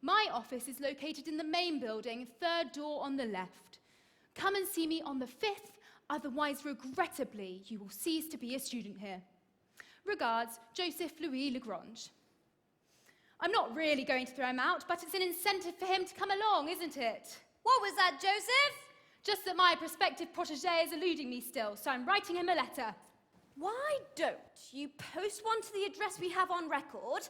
Speaker 4: My office is located in the main building, third door on the left. Come and see me on the 5th, otherwise, regrettably, you will cease to be a student here. Regards, Joseph Louis Lagrange. I'm not really going to throw him out, but it's an incentive for him to come along, isn't it?
Speaker 5: What was that, Joseph?
Speaker 4: Just that my prospective protégé is eluding me still, so I'm writing him a letter.
Speaker 5: Why don't you post one to the address we have on record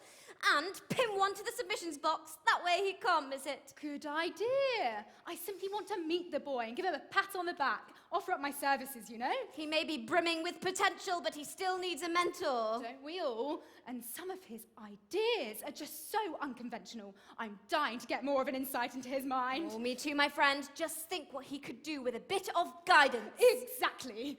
Speaker 5: and pin one to the submissions box? That way he can't miss it.
Speaker 4: Good idea. I simply want to meet the boy and give him a pat on the back. Offer up my services, you know?
Speaker 5: He may be brimming with potential, but he still needs a mentor.
Speaker 4: Don't we all? And some of his ideas are just so unconventional. I'm dying to get more of an insight into his mind.
Speaker 5: Oh, me too, my friend. Just think what he could do with a bit of guidance.
Speaker 4: Exactly.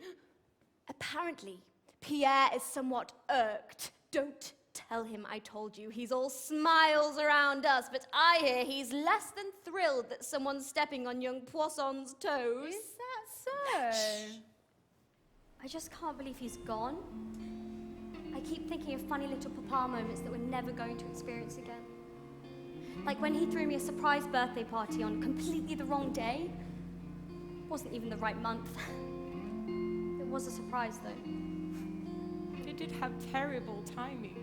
Speaker 5: Apparently, Pierre is somewhat irked. Don't tell him I told you. He's all smiles around us, but I hear he's less than thrilled that someone's stepping on young Poisson's toes.
Speaker 4: Is that so?
Speaker 1: I just can't believe he's gone. I keep thinking of funny little papa moments that we're never going to experience again. Like when he threw me a surprise birthday party on completely the wrong day. Wasn't even the right month. It was a surprise though.
Speaker 3: They did have terrible timing.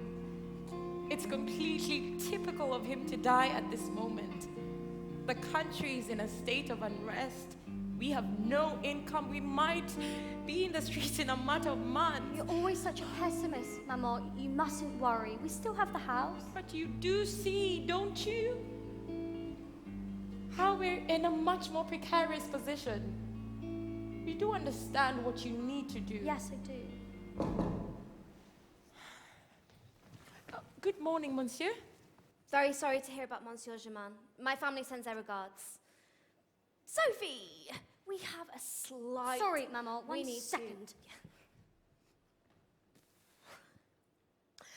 Speaker 3: It's completely typical of him to die at this moment. The country is in a state of unrest. We have no income. We might be in the streets in a matter of months.
Speaker 1: You're always such a pessimist, Maman. You mustn't worry. We still have the house.
Speaker 3: But you do see, don't you? How we're in a much more precarious position. You do understand what you need to do.
Speaker 1: Yes, I do.
Speaker 3: Good morning, monsieur.
Speaker 5: Very sorry to hear about Monsieur Germain. My family sends their regards. Sophie, we have a slight...
Speaker 1: Sorry, Maman.
Speaker 5: We
Speaker 1: One
Speaker 5: need
Speaker 1: second.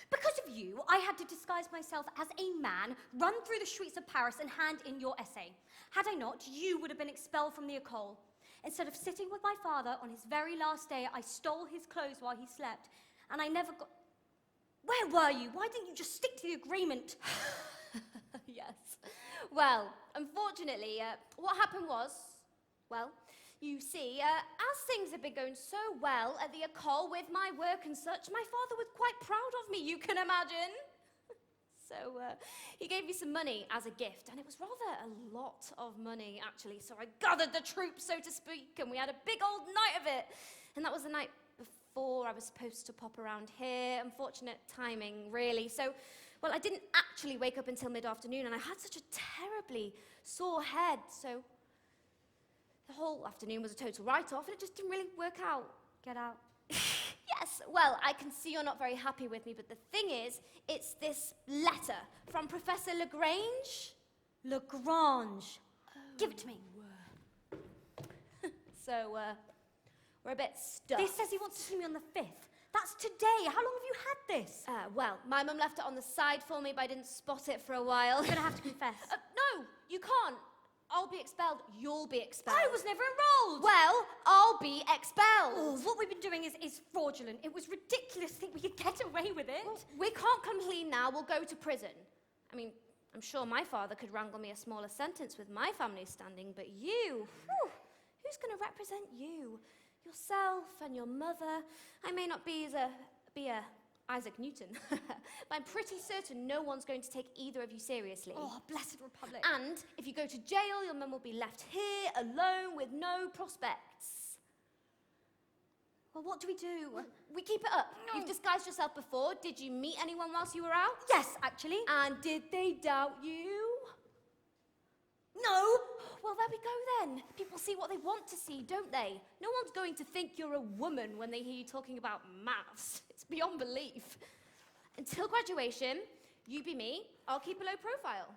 Speaker 1: Because of you, I had to disguise myself as a man, run through the streets of Paris and hand in your essay. Had I not, you would have been expelled from the École. Instead of sitting with my father on his very last day, I stole his clothes while he slept, and I never got... Where were you? Why didn't you just stick to the agreement?
Speaker 5: Yes. Well, unfortunately, what happened was, well, you see, as things have been going so well at the École with my work and such, my father was quite proud of me, you can imagine. So he gave me some money as a gift, and it was rather a lot of money, actually. So I gathered the troops, so to speak, and we had a big old night of it. And that was the night before I was supposed to pop around here. Unfortunate timing, really. So, well, I didn't actually wake up until mid-afternoon, and I had such a terribly sore head, so the whole afternoon was a total write-off, and it just didn't really work out.
Speaker 1: Get out.
Speaker 5: Yes, well, I can see you're not very happy with me, but the thing is, it's this letter from Professor Lagrange.
Speaker 1: Lagrange. Give it to me.
Speaker 5: So, we're a bit stuck.
Speaker 1: This says he wants to see me on the 5th. That's today. How long have you had this?
Speaker 5: Well, my mum left it on the side for me, but I didn't spot it for a while.
Speaker 1: I'm going to have to confess.
Speaker 5: No, you can't. I'll be expelled, you'll be expelled.
Speaker 1: I was never enrolled.
Speaker 5: Well, I'll be expelled.
Speaker 1: Oh, what we've been doing is fraudulent. It was ridiculous to think we could get away with it.
Speaker 5: Well, we can't come clean now, we'll go to prison. I mean, I'm sure my father could wrangle me a smaller sentence with my family standing, but you, whew, who's going to represent you? Yourself and your mother. I may not be a Isaac Newton, but I'm pretty certain no one's going to take either of you seriously.
Speaker 1: Oh, blessed Republic.
Speaker 5: And if you go to jail, your mum will be left here alone with no prospects.
Speaker 1: Well, what do we do?
Speaker 5: We keep it up.
Speaker 1: No.
Speaker 5: You've disguised yourself before. Did you meet anyone whilst you were out?
Speaker 1: Yes, actually.
Speaker 5: And did they doubt you?
Speaker 1: No.
Speaker 5: Well, there we go then. People see what they want to see, don't they? No one's going to think you're a woman when they hear you talking about maths. It's beyond belief. Until graduation, you be me, I'll keep a low profile.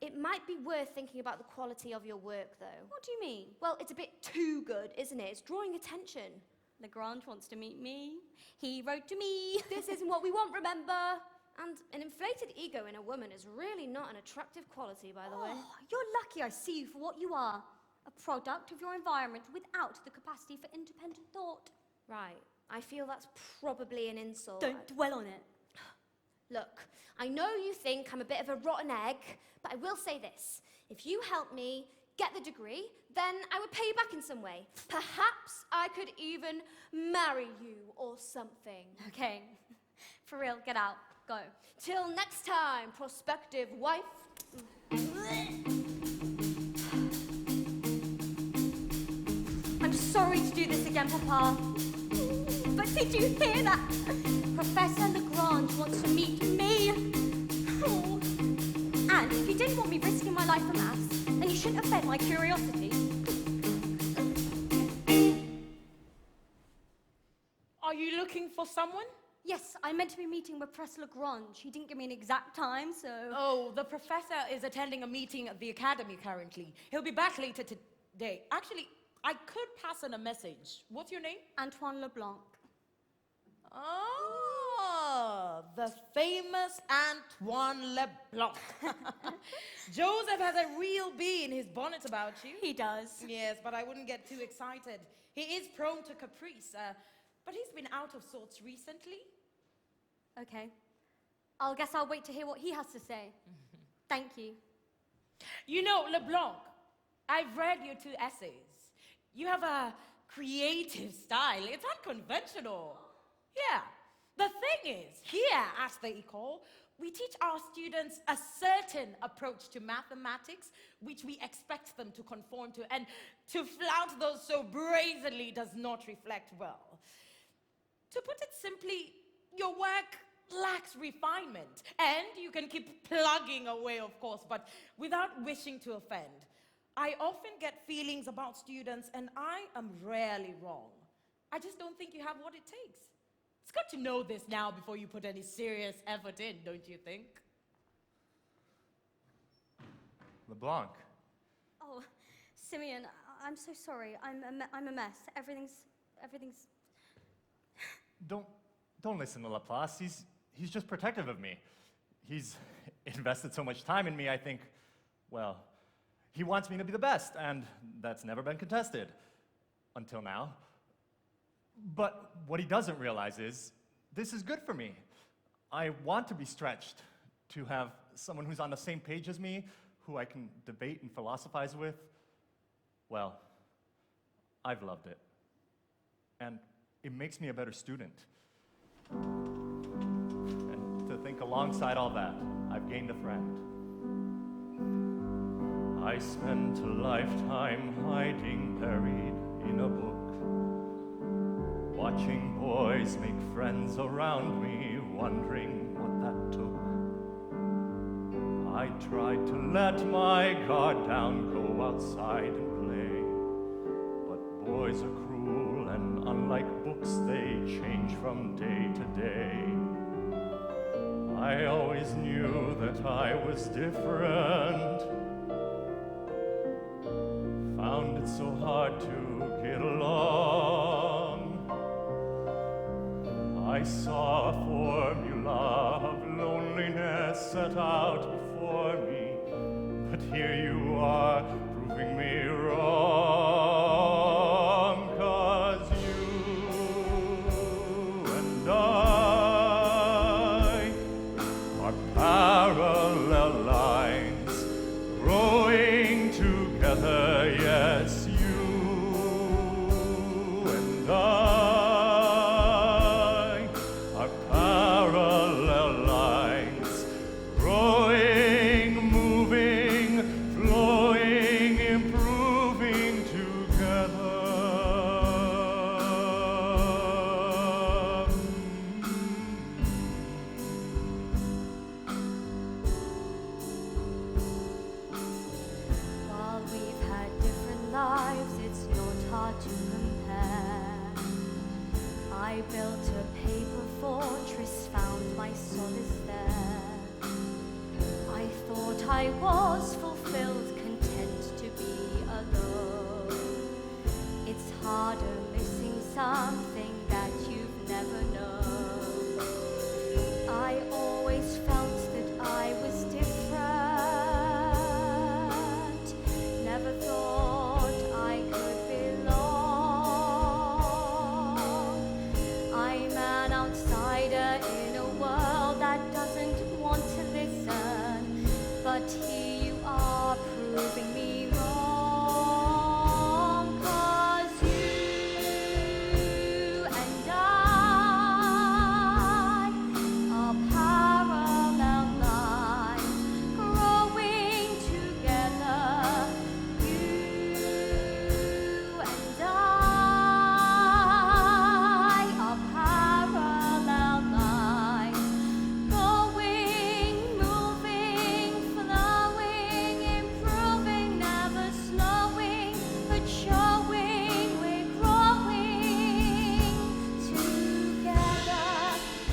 Speaker 5: It might be worth thinking about the quality of your work, though.
Speaker 1: What do you mean?
Speaker 5: Well, it's a bit too good, isn't it? It's drawing attention.
Speaker 1: Lagrange wants to meet me. He wrote to me.
Speaker 5: This isn't what we want, remember? And an inflated ego in a woman is really not an attractive quality, by the way.
Speaker 1: Oh, you're lucky I see you for what you are. A product of your environment without the capacity for independent thought.
Speaker 5: Right. I feel that's probably an insult.
Speaker 1: Don't dwell on it.
Speaker 5: Look, I know you think I'm a bit of a rotten egg, but I will say this. If you help me get the degree, then I would pay you back in some way. Perhaps I could even marry you or something.
Speaker 1: Okay. For real, get out. Go.
Speaker 5: Till next time, prospective wife.
Speaker 1: I'm sorry to do this again, Papa. But did you hear that? Professor Lagrange wants to meet me. Oh. And if he didn't want me risking my life for maths, then he shouldn't have fed my curiosity.
Speaker 3: Are you looking for someone?
Speaker 1: Yes, I meant to be meeting with Professor Lagrange. He didn't give me an exact time, so...
Speaker 3: Oh, the professor is attending a meeting at the academy currently. He'll be back later today. Actually, I could pass on a message. What's your name?
Speaker 1: Antoine Leblanc.
Speaker 3: Oh, the famous Antoine Leblanc. Joseph has a real bee in his bonnet about you.
Speaker 1: He does.
Speaker 3: Yes, but I wouldn't get too excited. He is prone to caprice, but he's been out of sorts recently.
Speaker 1: Okay. Guess I'll wait to hear what he has to say. Thank you.
Speaker 3: You know, Leblanc, I've read your 2 essays. You have a creative style. It's unconventional. Yeah. The thing is, here at the Ecole, we teach our students a certain approach to mathematics, which we expect them to conform to, and to flout those so brazenly does not reflect well. To put it simply, your work lacks refinement, and you can keep plugging away, of course, but without wishing to offend. I often get feelings about students, and I am rarely wrong. I just don't think you have what it takes. It's good to know this now before you put any serious effort in, don't you think?
Speaker 2: LeBlanc,
Speaker 1: Oh, Simeon, I'm so sorry. I'm a mess. Everything's...
Speaker 2: don't listen to Laplace. He's just protective of me. He's invested so much time in me, I think, well, he wants me to be the best, and that's never been contested. Until now. But what he doesn't realize is, this is good for me. I want to be stretched, to have someone who's on the same page as me, who I can debate and philosophize with. Well, I've loved it. And it makes me a better student. And to think alongside all that, I've gained a friend. I spent a lifetime hiding, buried in a book, watching boys make friends around me, wondering what that took. I tried to let my guard down, go outside and play, but boys are cruel, and unlike books, they change from day to day. I always knew that I was different, found it so hard to get along. I saw a formula of loneliness set out before me, but here you
Speaker 1: I was fulfilled, content to be alone. It's harder missing something that you've never known. I always felt that I was different. Never thought I could belong. I'm an outsider in a world that doesn't want to listen. But here you are proving me wrong. 'Cause you and I are parallel lines growing together. You and I are parallel lines going, moving, flowing, improving, never slowing, but showing we're growing together.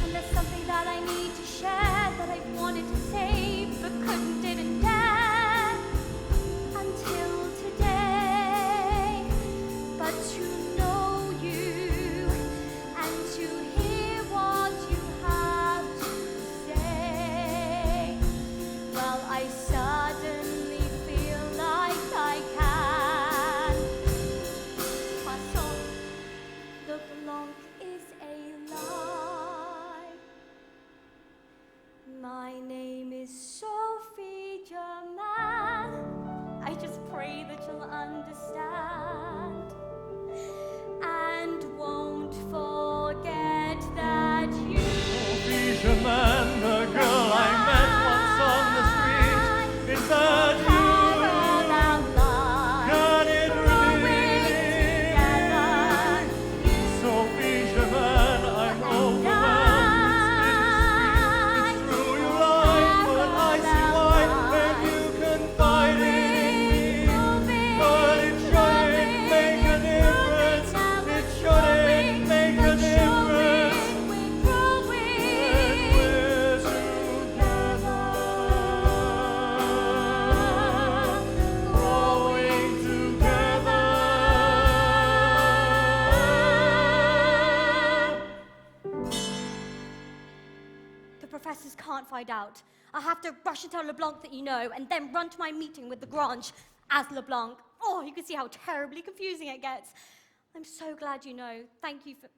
Speaker 1: And there's something that I need to share that I wanted to say but couldn't, didn't dare until today. But to know you and to hear what you have to say, well, I suddenly feel like I can. Poisson, the blanc is a lie. My name is Sophie Germain. I just pray that you'll understand and won't forget that you.
Speaker 2: Sophie Germain, the girl I met once on the street. Is that you?
Speaker 1: Parallel lines
Speaker 2: Can it
Speaker 1: growing
Speaker 2: really
Speaker 1: together.
Speaker 2: be? Sophie Germain, I'm overwhelmed. It's true you lie, but I see why when you confide in me. But it shouldn't make a difference. It shouldn't make a difference.
Speaker 1: We're growing
Speaker 2: We're together, growing together.
Speaker 1: The professors can't find out. I have to rush and tell LeBlanc that you know, and then run to my meeting with the Grange as LeBlanc. Oh, you can see how terribly confusing it gets. I'm so glad you know. Thank you for...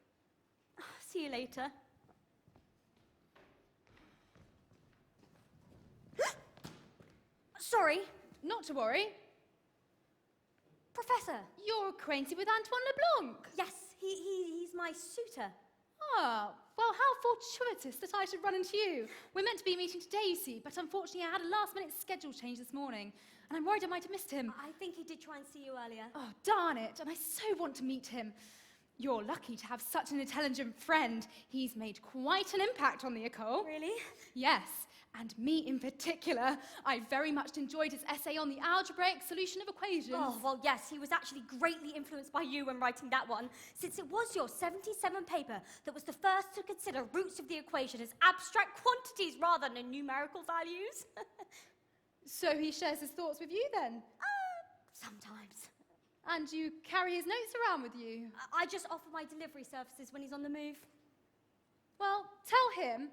Speaker 1: See you later. Sorry,
Speaker 4: Not to worry.
Speaker 1: Professor.
Speaker 4: You're acquainted with Antoine Leblanc.
Speaker 1: Yes, he's my suitor.
Speaker 4: Ah, well, how fortuitous that I should run into you. We're meant to be meeting today, you see, but unfortunately I had a last-minute schedule change this morning, and I'm worried I might have missed him.
Speaker 1: I think he did try and see you earlier.
Speaker 4: Oh, darn it, and I so want to meet him. You're lucky to have such an intelligent friend. He's made quite an impact on the École.
Speaker 1: Really?
Speaker 4: Yes, and me in particular. I very much enjoyed his essay on the algebraic solution of equations.
Speaker 1: Oh, well, yes, he was actually greatly influenced by you when writing that one, since it was your 77 paper that was the first to consider roots of the equation as abstract quantities rather than numerical values.
Speaker 4: So he shares his thoughts with you then?
Speaker 1: Sometimes.
Speaker 4: And you carry his notes around with you?
Speaker 1: I just offer my delivery services when he's on the move.
Speaker 4: Well, tell him,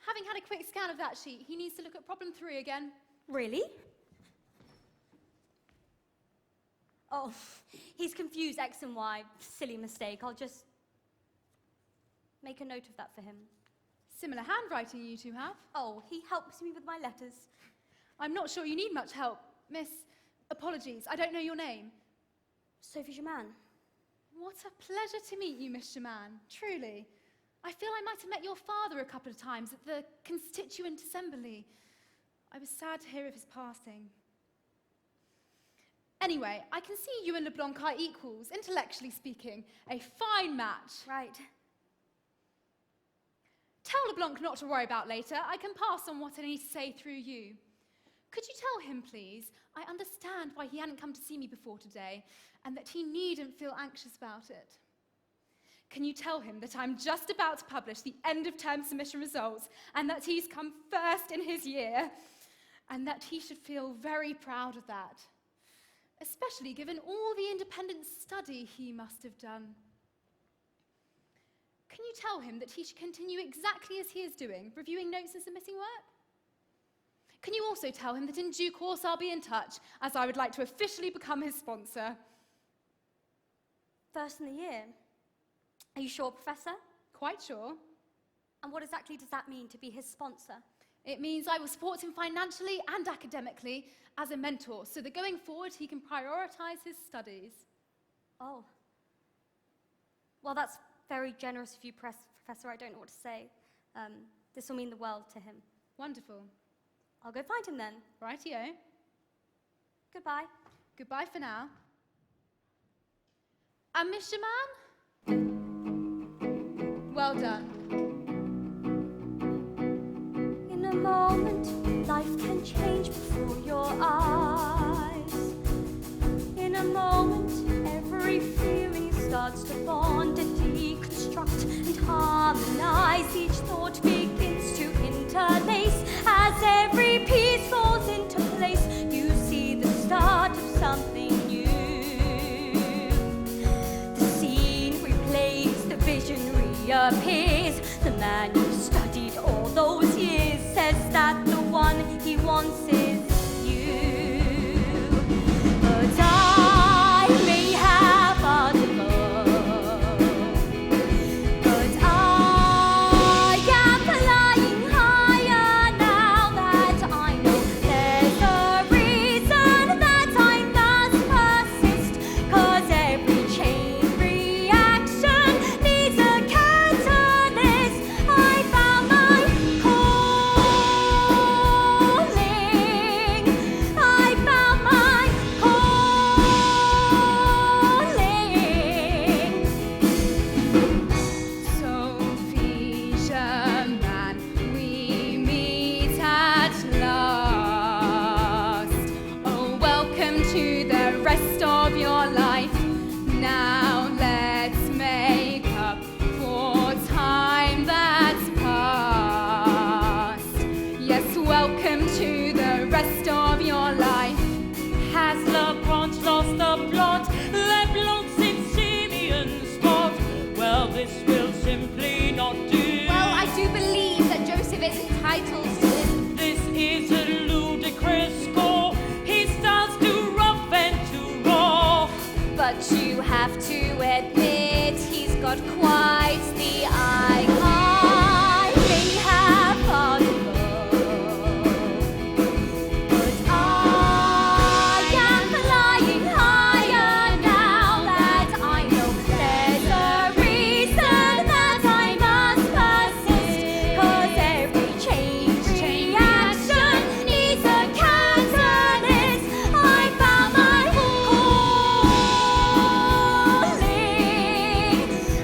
Speaker 4: having had a quick scan of that sheet, he needs to look at problem 3 again.
Speaker 1: Really? Oh, he's confused X and Y. Silly mistake. I'll just make a note of that for him.
Speaker 4: Similar handwriting you two have.
Speaker 1: Oh, he helps me with my letters.
Speaker 4: I'm not sure you need much help. Miss, apologies, I don't know your name.
Speaker 1: Sophie Germain.
Speaker 4: What a pleasure to meet you, Miss Germain, truly. I feel I might have met your father a couple of times at the Constituent Assembly. I was sad to hear of his passing. Anyway, I can see you and Leblanc are equals, intellectually speaking. A fine match.
Speaker 1: Right.
Speaker 4: Tell Leblanc not to worry about later. I can pass on what I need to say through you. Could you tell him, please, I understand why he hadn't come to see me before today, and that he needn't feel anxious about it. Can you tell him that I'm just about to publish the end-of-term submission results, and that he's come first in his year? and that he should feel very proud of that, especially given all the independent study he must have done. Can you tell him that he should continue exactly as he is doing, reviewing notes and submitting work? Can you also tell him that in due course I'll be in touch, as I would like to officially become his sponsor?
Speaker 1: First in the year. Are you sure, Professor?
Speaker 4: Quite sure.
Speaker 1: And what exactly does that mean, to be his sponsor?
Speaker 4: It means I will support him financially and academically as a mentor, so that going forward he can prioritise his studies.
Speaker 1: Oh. Well, that's very generous of you, Professor. I don't know what to say. This will mean the world to him.
Speaker 4: Wonderful.
Speaker 1: I'll go find him then.
Speaker 4: Rightio.
Speaker 1: Goodbye.
Speaker 4: Goodbye for now. And Mr. Man? Well done.
Speaker 1: In a moment, life can change before your eyes. In a moment, every feeling starts to bond and deconstruct and harmonize. Each thought begins to interlace. As every piece falls into place, you see the start of something new. The scene replays, the vision reappears. The man you studied all those years says that the one he wants is you. But I may have other love, but I am flying higher now that I know there's a reason that I must persist. 'Cause every chain reaction needs a catalyst. I found my calling. I found my calling.
Speaker 4: Sophie Germain, we meet at last. Oh, welcome to the rest of your life. Now let's make up for time that's past. Yes, welcome to the rest of your life.
Speaker 3: Has LeBlanc lost the plot? LeBlanc's in Simeon spot. Well, this will simply not do.
Speaker 5: Well, I do believe that Joseph is entitled to this.
Speaker 3: This is a ludicrous score. He starts to rough and to raw.
Speaker 5: But you have to admit he's got quite the eye. I may have other love, but I am flying higher now that I know there's a reason that I must persist. 'Cause every change reaction needs a catalyst. I found my calling.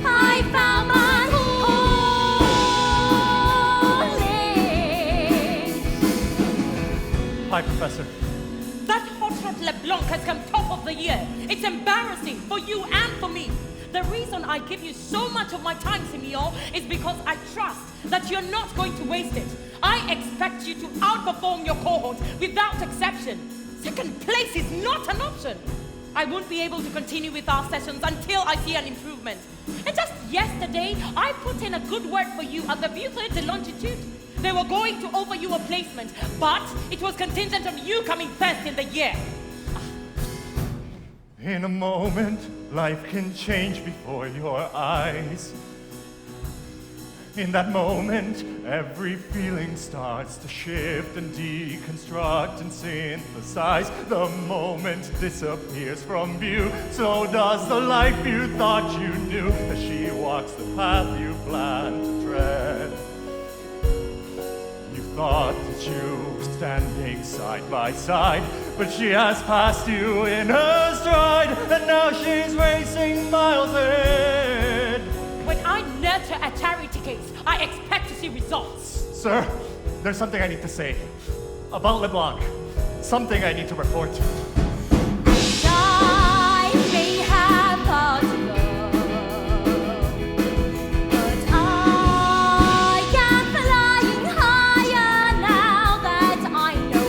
Speaker 5: I found my calling.
Speaker 2: Hi, Professor.
Speaker 3: That hot rod LeBlanc has come top of the year. It's embarrassing for you and for me. The reason I give you so much of my time, Simeon, is because I trust that you're not going to waste it. I expect you to outperform your cohort without exception. Second place is not an option. I won't be able to continue with our sessions until I see an improvement. And just yesterday, I put in a good word for you at the Buffet de Longitude. They were going to offer you a placement, but it was contingent on you coming first in the year.
Speaker 2: In a moment, life can change before your eyes. In that moment, every feeling starts to shift and deconstruct and synthesize. The moment disappears from view, so does the life you thought you knew, as she walks the path you planned to tread. You thought that you were standing side by side, but she has passed you in her stride, and now she's racing miles ahead.
Speaker 3: When I nurture a charity case, I expect to see results.
Speaker 2: Sir, there's something I need to say about LeBlanc. Something I need to report.
Speaker 1: I may have other love, but I am flying higher now that I know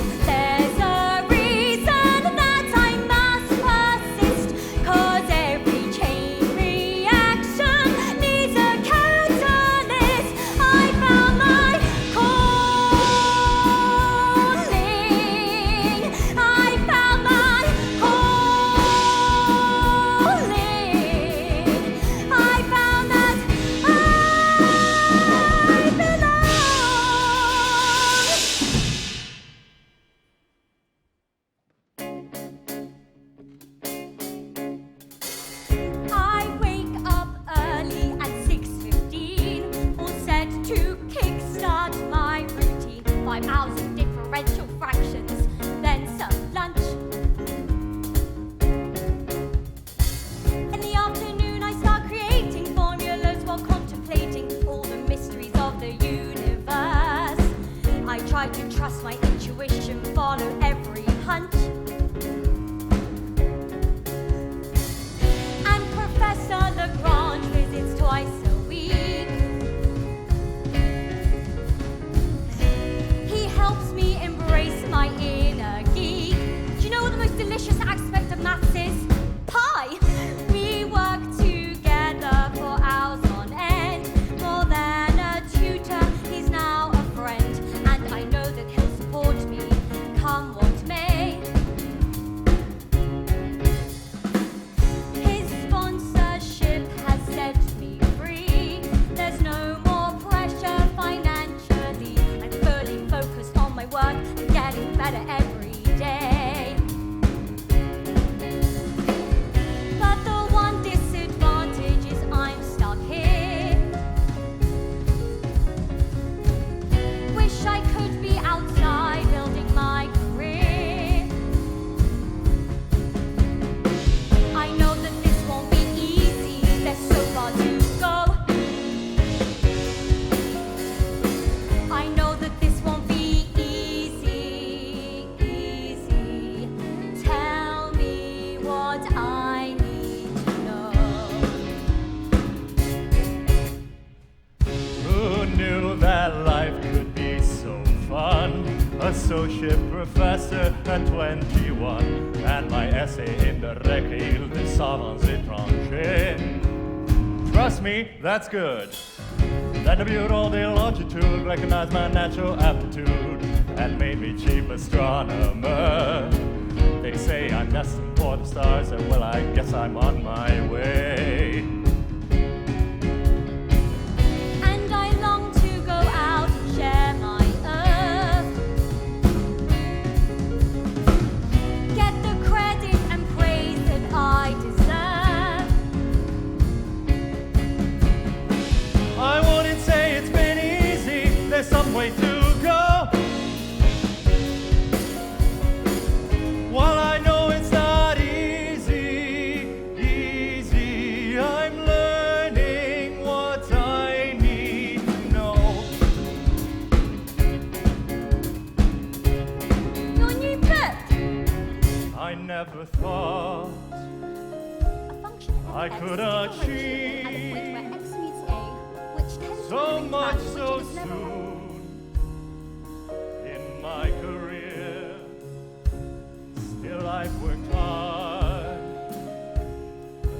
Speaker 2: at 21, and my essay in the Recueil des Savants Étrangers. Trust me, that's good. Then the Bureau de Longitude recognized my natural aptitude and made me chief astronomer. They say I'm destined for the stars, and well, I guess I'm on my way.
Speaker 1: And I long to go out and share my earth. Get the credit and praise that I deserve.
Speaker 2: I wouldn't say it's been easy, there's some way to go. While I know it's not easy, I'm learning what I need to know.
Speaker 1: Your new book,
Speaker 2: I never thought
Speaker 1: a function of
Speaker 2: I
Speaker 1: X
Speaker 2: could
Speaker 1: at a point where
Speaker 2: achieve
Speaker 1: X meets A, which tends to
Speaker 2: so
Speaker 1: bring
Speaker 2: much
Speaker 1: value,
Speaker 2: so
Speaker 1: which it has never had.
Speaker 2: soon in my career. Still I've worked hard,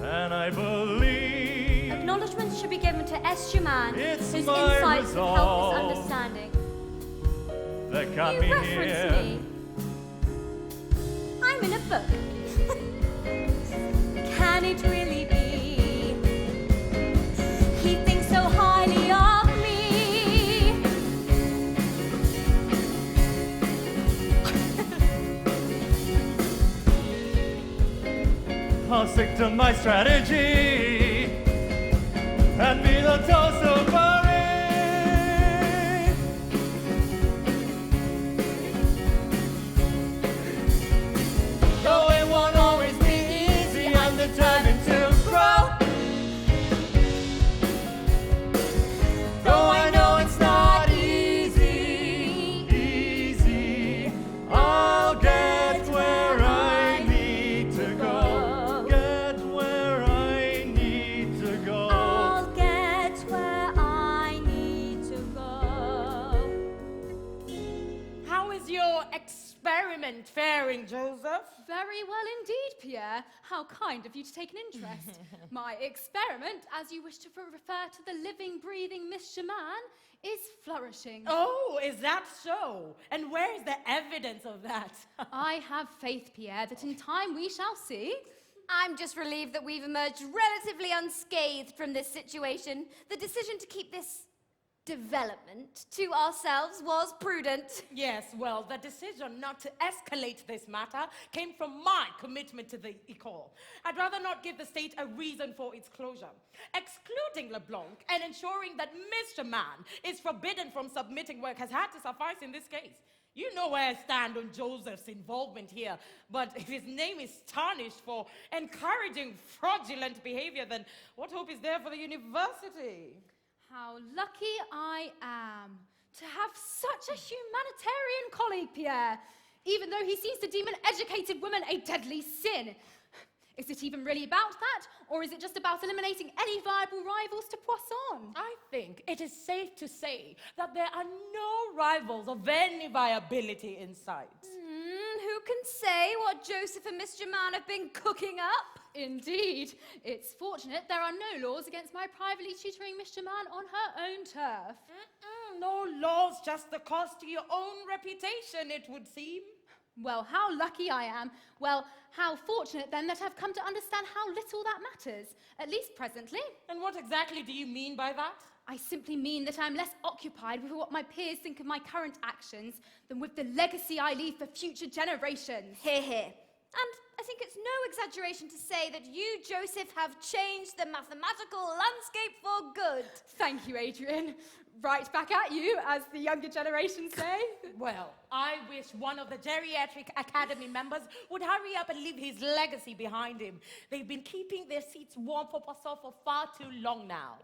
Speaker 2: and I believe
Speaker 1: Acknowledgements should be given to S. Schumann,
Speaker 2: It's
Speaker 1: whose
Speaker 2: my
Speaker 1: insights have helped
Speaker 2: resolve
Speaker 1: this understanding.
Speaker 2: that got
Speaker 1: You
Speaker 2: me
Speaker 1: referenced
Speaker 2: here.
Speaker 1: me. I'm in a book. Can it really be? He thinks so highly of me.
Speaker 2: I'll stick to my strategy and be the toast of Paris. Though it won't always be easy, I'm determined to grow. Though I know it's not easy, I'll get where I need to go. Get where I need to go.
Speaker 1: I'll get where I need to go.
Speaker 3: How is your experiment faring, Joseph?
Speaker 4: Very well indeed, Pierre. How kind of you to take an interest. My experiment, as you wish to refer to the living, breathing Miss Schumann, is flourishing.
Speaker 3: Oh, is that so? And where is the evidence of that?
Speaker 4: I have faith, Pierre, that in time we shall see.
Speaker 5: I'm just relieved that we've emerged relatively unscathed from this situation. The decision to keep this development to ourselves was prudent.
Speaker 3: Yes, well, the decision not to escalate this matter came from my commitment to the École. I'd rather not give the state a reason for its closure. Excluding LeBlanc and ensuring that Mr. Mann is forbidden from submitting work has had to suffice in this case. You know where I stand on Joseph's involvement here, but if his name is tarnished for encouraging fraudulent behavior, then what hope is there for the university?
Speaker 4: How lucky I am to have such a humanitarian colleague, Pierre, even though he seems to deem an educated woman a deadly sin. Is it even really about that, or is it just about eliminating any viable rivals to Poisson?
Speaker 3: I think it is safe to say that there are no rivals of any viability in sight.
Speaker 5: Who can say what Joseph and Miss Germain have been cooking up?
Speaker 4: Indeed. It's fortunate there are no laws against my privately tutoring Miss Germain on her own turf.
Speaker 3: No laws, just the cost to your own reputation, it would seem.
Speaker 4: Well, how lucky I am. Well, how fortunate then that I've come to understand how little that matters, at least presently.
Speaker 3: And what exactly do you mean by that?
Speaker 4: I simply mean that I'm less occupied with what my peers think of my current actions than with the legacy I leave for future generations.
Speaker 5: Hear, hear. And I think it's no exaggeration to say that you, Joseph, have changed the mathematical landscape for good.
Speaker 4: Thank you, Adrian. Right back at you, as the younger generation say.
Speaker 3: Well, I wish one of the Geriatric Academy members would hurry up and leave his legacy behind him. They've been keeping their seats warm for Poisson for far too long now.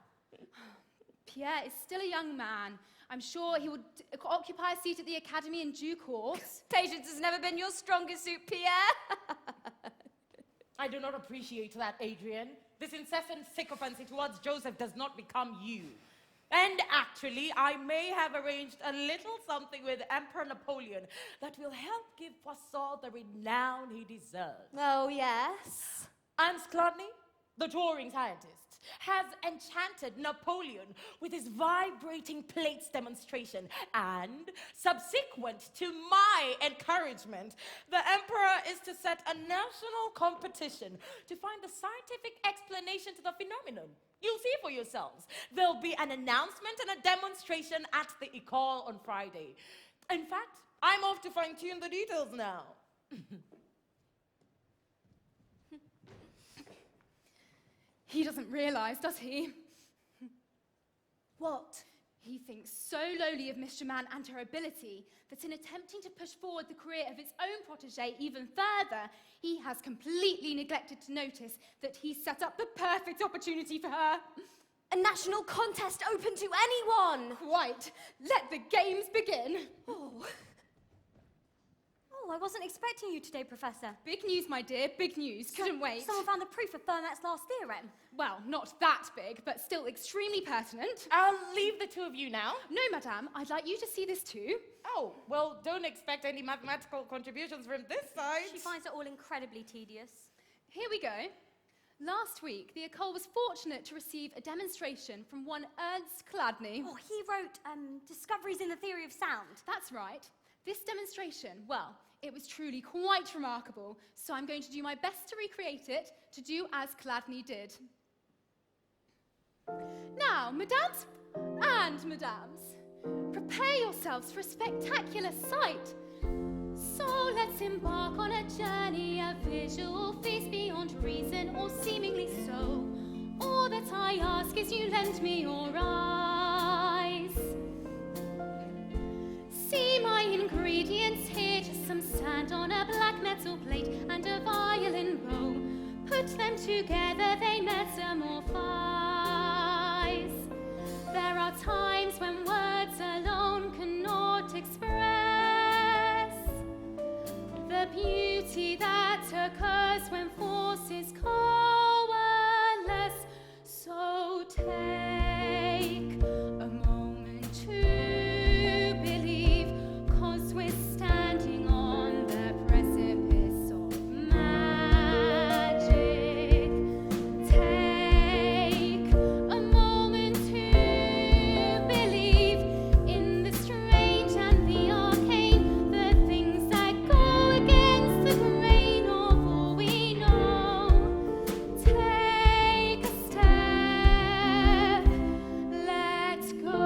Speaker 4: Pierre is still a young man. I'm sure he would occupy a seat at the Academy in due course.
Speaker 5: Patience has never been your strongest suit, Pierre.
Speaker 3: I do not appreciate that, Adrian. This incessant sycophancy towards Joseph does not become you. And actually, I may have arranged a little something with Emperor Napoleon that will help give Poisson the renown he deserves.
Speaker 5: Oh, yes.
Speaker 3: Hans Chladni, the touring scientist, has enchanted Napoleon with his vibrating plates demonstration, and subsequent to my encouragement, the Emperor is to set a national competition to find a scientific explanation to the phenomenon. You'll see for yourselves. There'll be an announcement and a demonstration at the École on Friday. In fact, I'm off to fine-tune the details now.
Speaker 4: He doesn't realise, does he?
Speaker 5: What?
Speaker 4: He thinks so lowly of Miss Germain and her ability that in attempting to push forward the career of his own protégé even further, he has completely neglected to notice that he set up the perfect opportunity for her.
Speaker 5: A national contest open to anyone!
Speaker 4: Quite. Let the games begin.
Speaker 1: Oh, I wasn't expecting you today, Professor.
Speaker 4: Big news, my dear, big news. Couldn't wait.
Speaker 1: Someone found the proof of Fermat's last theorem.
Speaker 4: Well, not that big, but still extremely pertinent.
Speaker 3: I'll leave the two of you now.
Speaker 4: No, madame, I'd like you to see this too.
Speaker 3: Oh, well, don't expect any mathematical contributions from this side.
Speaker 1: She finds it all incredibly tedious.
Speaker 4: Here we go. Last week, the École was fortunate to receive a demonstration from one Ernst Chladni.
Speaker 1: Oh, he wrote Discoveries in the Theory of Sound.
Speaker 4: That's right. This demonstration, well, it was truly quite remarkable, so I'm going to do my best to recreate it, to do as Chladni did. Now, mesdames and mesdames, prepare yourselves for a spectacular sight. So let's embark on a journey, a visual feast beyond reason, or seemingly so. All that I ask is you lend me your eyes. See my ingredients here, just some sand on a black metal plate and a violin bow. Put them together, they metamorphise. There are times when words alone cannot express the beauty that occurs when forces coalesce. So take a moment to believe, 'cause we're standing on the precipice of magic. Take a moment to believe in the strange and the arcane, the things that go against the grain of all we know. Take a step, let's go.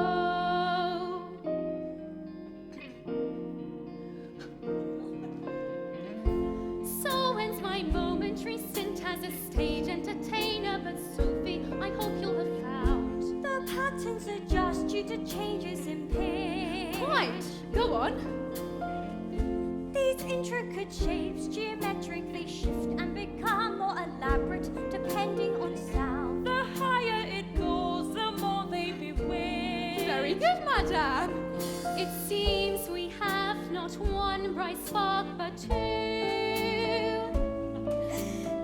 Speaker 4: So ends my momentary stint as a stage entertainer, but Sophie, I hope you'll have found.
Speaker 1: The patterns adjust due to changes in pitch.
Speaker 4: Quite. Go on.
Speaker 1: These intricate shapes geometrically shift and become more elaborate depending on sound.
Speaker 3: The higher it goes, the more they bewitch.
Speaker 4: Very good, madame. It seems we have not one bright spark, but two.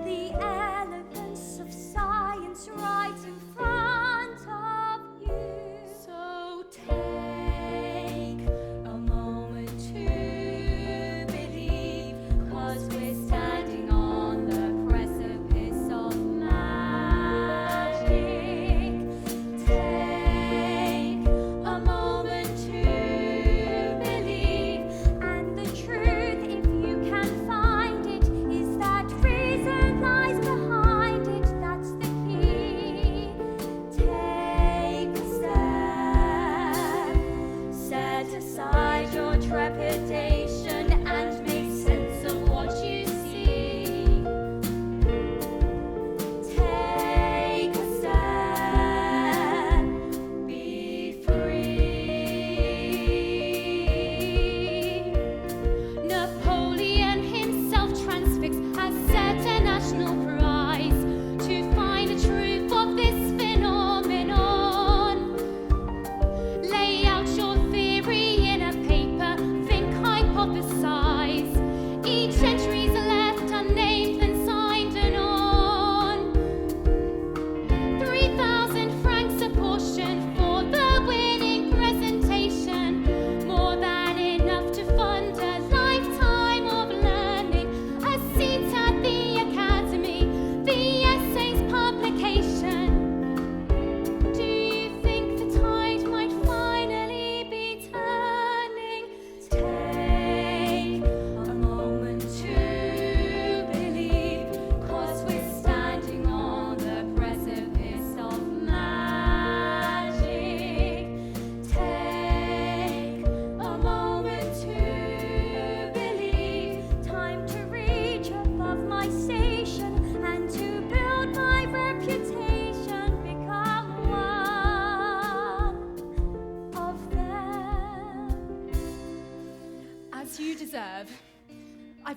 Speaker 1: The elegance of science right in front of you.
Speaker 4: So take a moment to believe, 'cause we're standing on the precipice of magic. Take a moment to believe,
Speaker 1: And the truth, if you can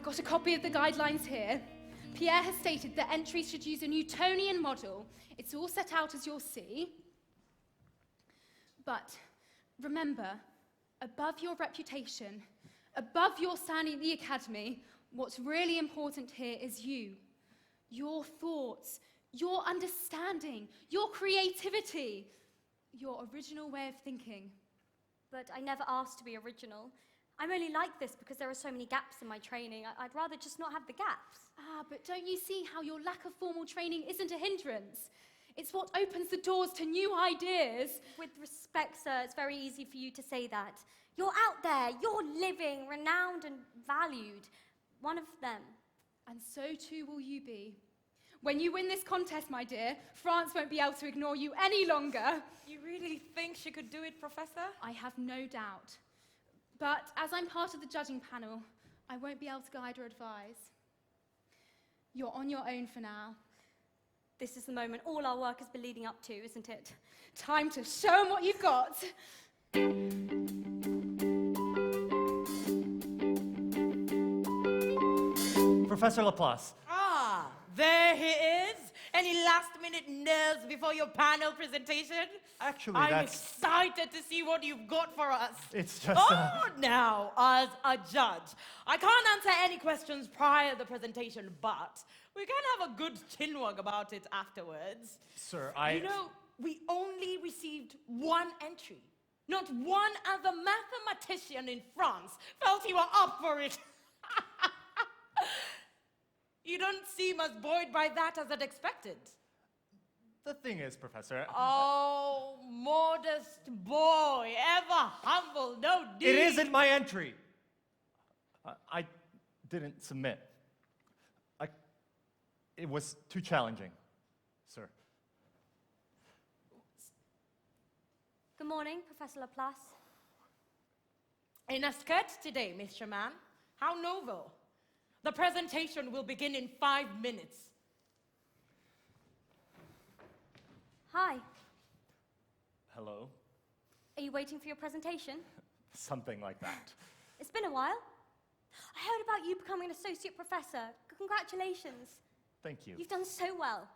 Speaker 4: got a copy of the guidelines here. Pierre has stated that entries should use a Newtonian model. It's all set out as you'll see. But remember, above your reputation, above your standing at the academy, what's really important here is you. Your thoughts, your understanding, your creativity, your original way of thinking.
Speaker 1: But I never asked to be original. I'm only like this because there are so many gaps in my training. I'd rather just not have the gaps.
Speaker 4: Ah, but don't you see how your lack of formal training isn't a hindrance? It's what opens the doors to new ideas.
Speaker 1: With respect, sir, it's very easy for you to say that. You're out there, you're living, renowned and valued. One of them.
Speaker 4: And so too will you be. When you win this contest, my dear, France won't be able to ignore you any longer.
Speaker 3: You really think she could do it, Professor?
Speaker 4: I have no doubt. But as I'm part of the judging panel, I won't be able to guide or advise. You're on your own for now.
Speaker 1: This is the moment all our work has been leading up to, isn't it?
Speaker 4: Time to show 'em what you've got.
Speaker 2: Professor Laplace,
Speaker 3: Ah, there he is. Any last-minute nerves before your panel presentation?
Speaker 2: actually,
Speaker 3: I'm
Speaker 2: that's...
Speaker 3: excited to see what you've got for us.
Speaker 2: It's just...
Speaker 3: Now, as a judge, I can't answer any questions prior to the presentation, but we can have a good chinwag about it afterwards.
Speaker 2: Sir,
Speaker 3: You know, we only received one entry. Not one other mathematician in France felt you were up for it. You don't seem as buoyed by that as I'd expected.
Speaker 2: The thing is, Professor...
Speaker 3: Oh, modest boy, ever humble, no deed.
Speaker 2: It isn't my entry. I didn't submit. It was too challenging, sir.
Speaker 1: Good morning, Professor Laplace.
Speaker 3: In a skirt today, Mr. Mann. How novel. The presentation will begin in 5 minutes.
Speaker 1: Hi.
Speaker 2: Hello?
Speaker 1: Are you waiting for your presentation?
Speaker 2: Something like that.
Speaker 1: It's been a while. I heard about you becoming an associate professor. Congratulations.
Speaker 2: Thank you.
Speaker 1: You've done so well.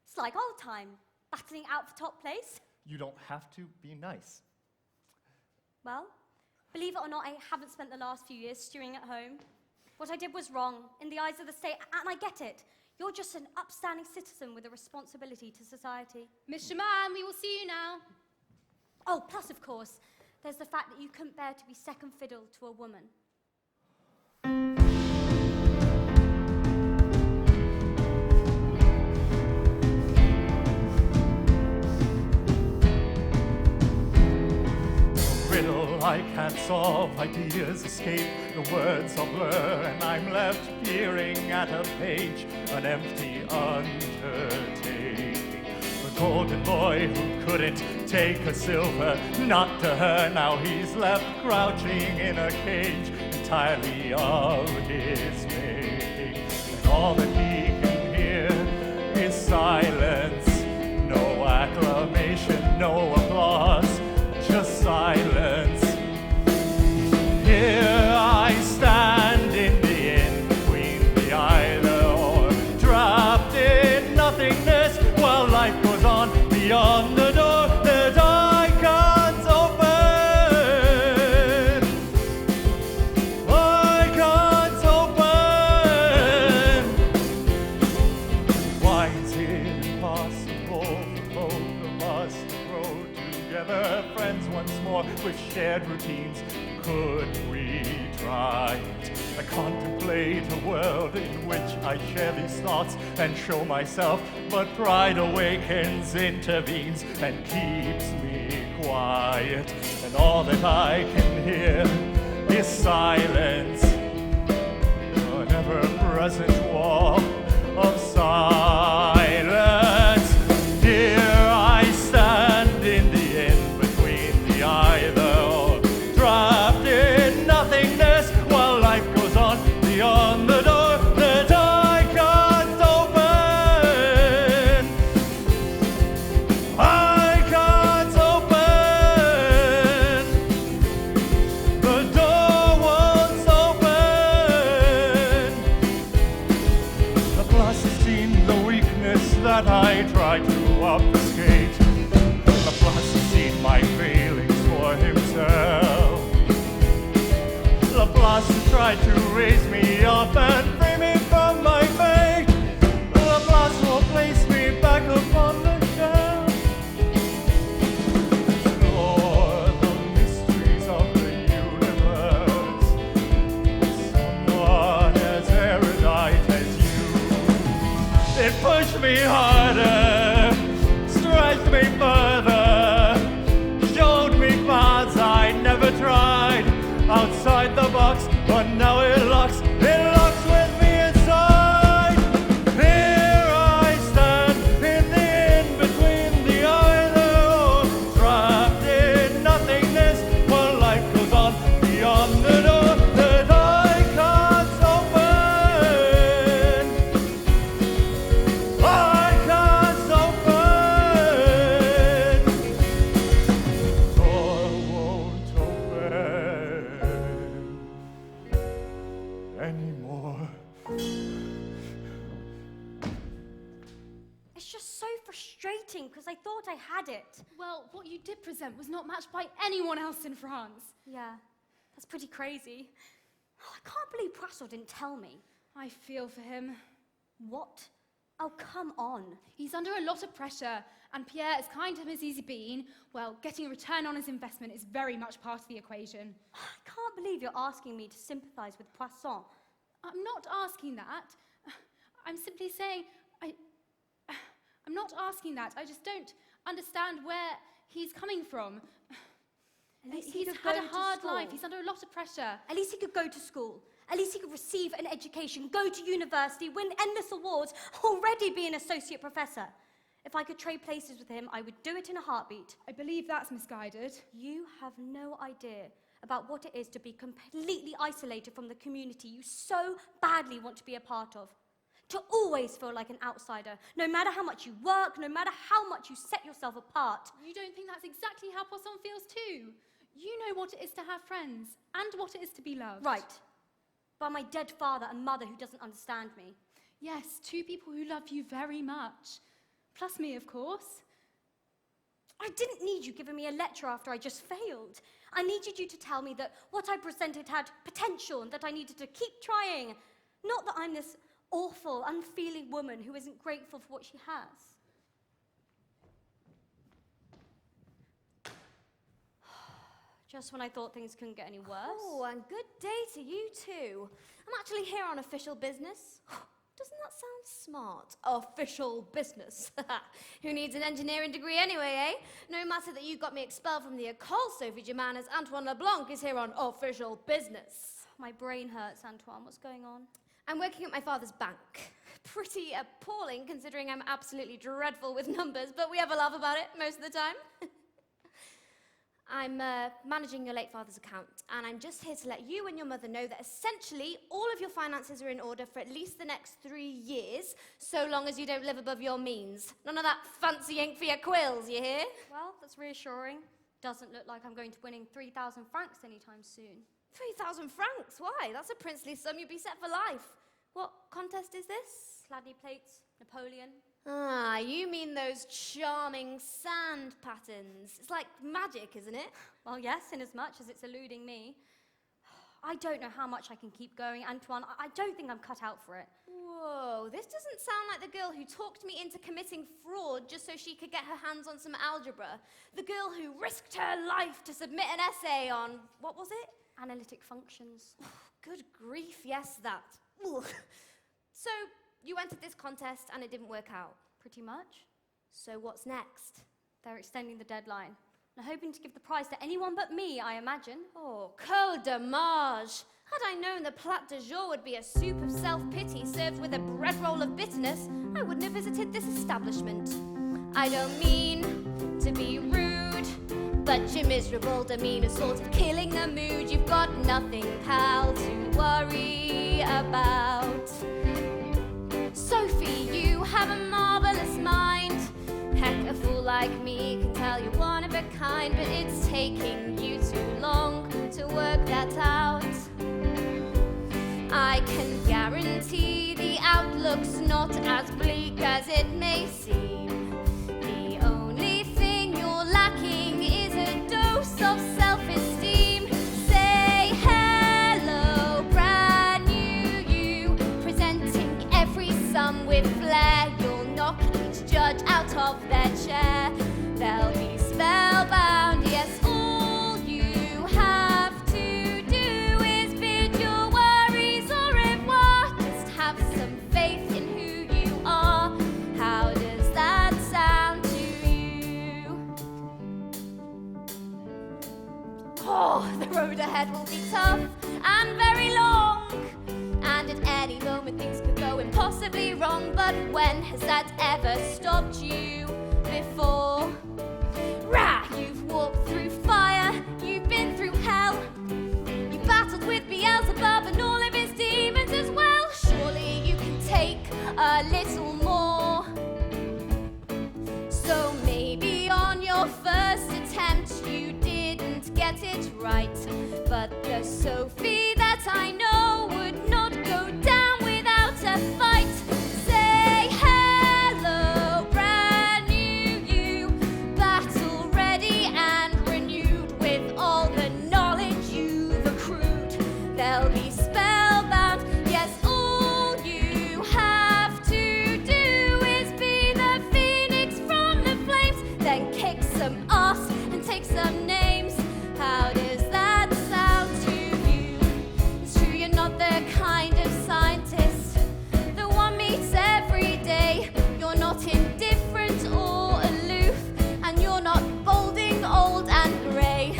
Speaker 1: It's like old time, battling out for top place.
Speaker 2: You don't have to be nice.
Speaker 1: Well, believe it or not, I haven't spent the last few years stewing at home. What I did was wrong in the eyes of the state, and I get it. You're just an upstanding citizen with a responsibility to society.
Speaker 4: Mr. Mann, we will see you now.
Speaker 1: Oh, plus, of course, there's the fact that you couldn't bear to be second fiddle to a woman.
Speaker 2: I can't solve, ideas escape, the words are blur, and I'm left peering at a page, an empty undertaking. The golden boy who couldn't take a silver, not to her, now he's left crouching in a cage, entirely of his making. And all that he can hear is silence, no acclamation, no applause, just silence. Here I stand in the in-between, the either or, trapped in nothingness while life goes on beyond the door that I can't open. I can't open. Why is it impossible for both of us to grow together, friends once more with shared routines? Could we try it? I contemplate a world in which I share these thoughts and show myself, but pride awakens, intervenes, and keeps me quiet. And all that I can hear is silence, an ever-present wall of silence. Here I stand in the in-between, the either or, trapped in nothingness while life goes on beyond the door that I can't open. I can't open. The door won't open. that I tried to obfuscate. Laplace has seen my feelings for himself. Laplace has tried to raise me up and free me from my fate. Laplace will place me back upon the shelf. Explore the mysteries of the universe. Someone as erudite as you. It pushed me harder, stretched me further, showed me paths I never tried. Outside the box, but now it locks with me inside. Here I stand in the in-between, the either or, trapped in nothingness, while life goes on beyond the door that I can't open. I can't open. Door won't open anymore.
Speaker 1: It's just so frustrating because I thought I had it.
Speaker 4: Well, what you did present was not matched by anyone else in France.
Speaker 1: Yeah, that's pretty crazy. Oh, I can't believe Poisson didn't tell me.
Speaker 4: I feel for him.
Speaker 1: What? Oh, come on.
Speaker 4: He's under a lot of pressure, and Pierre, as kind to him as he's been, well, getting a return on his investment is very much part of the equation.
Speaker 1: I can't believe you're asking me to sympathize with Poisson.
Speaker 4: I'm not asking that. I'm simply saying, I'm not asking that. I just don't understand where he's coming from.
Speaker 1: At least
Speaker 4: He's
Speaker 1: could
Speaker 4: had
Speaker 1: go
Speaker 4: a
Speaker 1: to
Speaker 4: hard
Speaker 1: school.
Speaker 4: life. He's under a lot of pressure.
Speaker 1: At least he could go to school. At least he could receive an education, go to university, win endless awards, already be an associate professor. If I could trade places with him, I would do it in a heartbeat.
Speaker 4: I believe that's misguided.
Speaker 1: You have no idea about what it is to be completely isolated from the community you so badly want to be a part of. To always feel like an outsider, no matter how much you work, no matter how much you set yourself apart.
Speaker 4: You don't think that's exactly how Poisson feels too? You know what it is to have friends, and what it is to be loved.
Speaker 1: Right. By my dead father and mother who doesn't understand me.
Speaker 4: Yes, two people who love you very much. Plus me, of course.
Speaker 1: I didn't need you giving me a lecture after I just failed. I needed you to tell me that what I presented had potential and that I needed to keep trying. Not that I'm this awful, unfeeling woman who isn't grateful for what she has. Just when I thought things couldn't get any worse.
Speaker 5: Oh, and good day to you too. I'm actually here on official business. Doesn't that sound smart? Official business. Who needs an engineering degree anyway, eh? No matter that you got me expelled from the École Sophie Germain, as Antoine Leblanc is here on official business.
Speaker 1: My brain hurts, Antoine. What's going on?
Speaker 5: I'm working at my father's bank. Pretty appalling considering I'm absolutely dreadful with numbers, but we have a laugh about it most of the time. I'm managing your late father's account, and I'm just here to let you and your mother know that essentially all of your finances are in order for at least the next 3 years, so long as you don't live above your means. None of that fancy ink for your quills, you hear?
Speaker 1: Well, that's reassuring. Doesn't look like I'm going to winning 3,000 francs anytime soon.
Speaker 5: 3,000 francs? Why? That's a princely sum. You'd be set for life. What contest is this?
Speaker 1: Sladney plates, Napoleon.
Speaker 5: Ah, you mean those charming sand patterns. It's like magic, isn't it?
Speaker 1: Well, yes, in as much as it's eluding me. I don't know how much I can keep going, Antoine. I don't think I'm cut out for it.
Speaker 5: Whoa, this doesn't sound like the girl who talked me into committing fraud just so she could get her hands on some algebra. The girl who risked her life to submit an essay on, what was it?
Speaker 1: Analytic functions.
Speaker 5: Good grief, yes, that. Ugh. So, you entered this contest and it didn't work out.
Speaker 1: Pretty much.
Speaker 5: So what's next?
Speaker 1: They're extending the deadline. They're hoping to give the prize to anyone but me, I imagine.
Speaker 5: Oh, Code de Marge. Had I known the plat du jour would be a soup of self-pity served with a bread roll of bitterness, I wouldn't have visited this establishment. I don't mean to be rude, but your miserable demeanor sort of killing the mood. You've got nothing, pal, to worry about. Sophie, you have a marvelous mind. Heck, a fool like me can tell you're one of a kind, but it's taking you too long to work that out. I can guarantee the outlook looks not as bleak as it may seem. The only thing you're lacking is a dose of self-esteem. Say hello, brand new you, presenting every sum with flair. You'll knock each judge out of their chair. They'll be spellbound, yes, all you have to do is bid your worries au revoir. Just have some faith in who you are. How does that sound to you? Oh, the road ahead will be tough and very long, and at any moment things could go impossibly wrong. But when has that ever stopped you before? Rah! You've walked through fire, you've been through hell, you battled with Beelzebub and all of his demons as well. Surely you can take a little more. So maybe on your first attempt you didn't get it right, but the Sophie that I know would not go down without a fight. Say hello, brand new you, battle ready and renewed with all the knowledge you've accrued. They'll be spellbound, yes, all you have to do is be the phoenix from the flames, then kick some ass and take some names. How does that sound to you? It's true you're not the kind of scientist that one meets every day. You're not indifferent or aloof, and you're not balding, old and grey.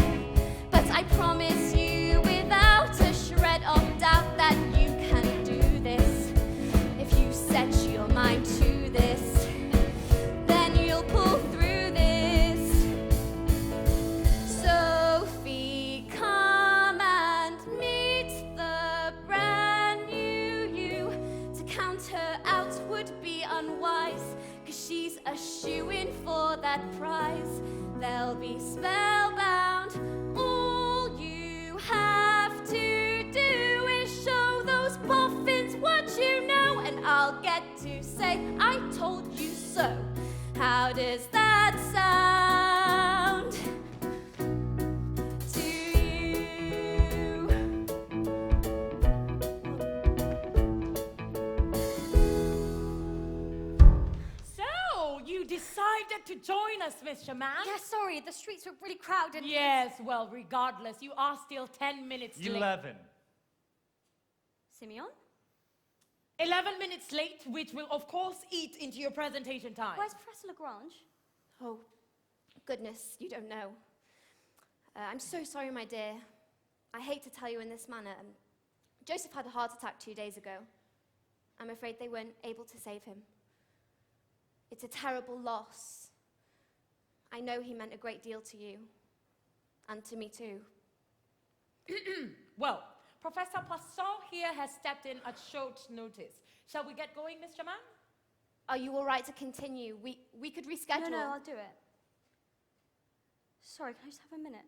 Speaker 5: But I promise you without a shred of doubt that you can do this. If you set your mind to this, then you'll pull through this. Sophie, come and meet the brand new you. To count her out would be unwise, 'cause she's a shoo-in for that prize. They'll be spellbound. All you have to do is show those boffins what you know, and I'll get to say, I told you so. How does that sound to you?
Speaker 3: So, you decided to join us, Mr. Man?
Speaker 1: Yeah, sorry, the streets were really crowded.
Speaker 3: Yes, well, regardless, you are still 10 minutes late.
Speaker 2: 11.
Speaker 1: Simeon?
Speaker 3: 11 minutes late, which will, of course, eat into your presentation time.
Speaker 1: Where's Professor Lagrange?
Speaker 5: Oh, goodness, you don't know. I'm so sorry, my dear. I hate to tell you in this manner. Joseph had a heart attack 2 days ago. I'm afraid they weren't able to save him. It's a terrible loss. I know he meant a great deal to you, and to me too.
Speaker 3: Well, Professor Poisson here has stepped in at short notice. Shall we get going, Mr. Man?
Speaker 5: Are you all right to continue? We could reschedule.
Speaker 1: No, I'll do it. Sorry, can I just have a minute?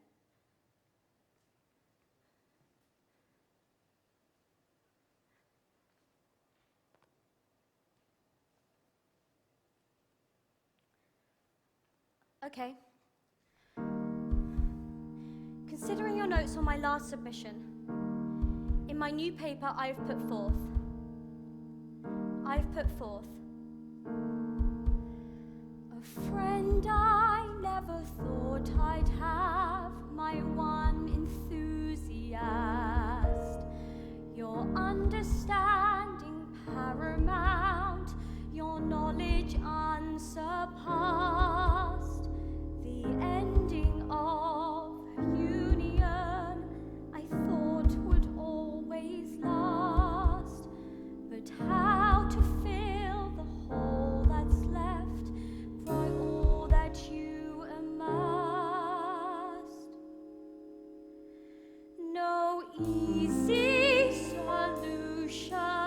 Speaker 1: Okay. Considering your notes on my last submission, in my new paper I've put forth a friend I never thought I'd have, my one enthusiast, your understanding paramount, your knowledge unsurpassed, the ending of union I thought would always last, but how to fill the hole that's left by all that you amassed? No easy solution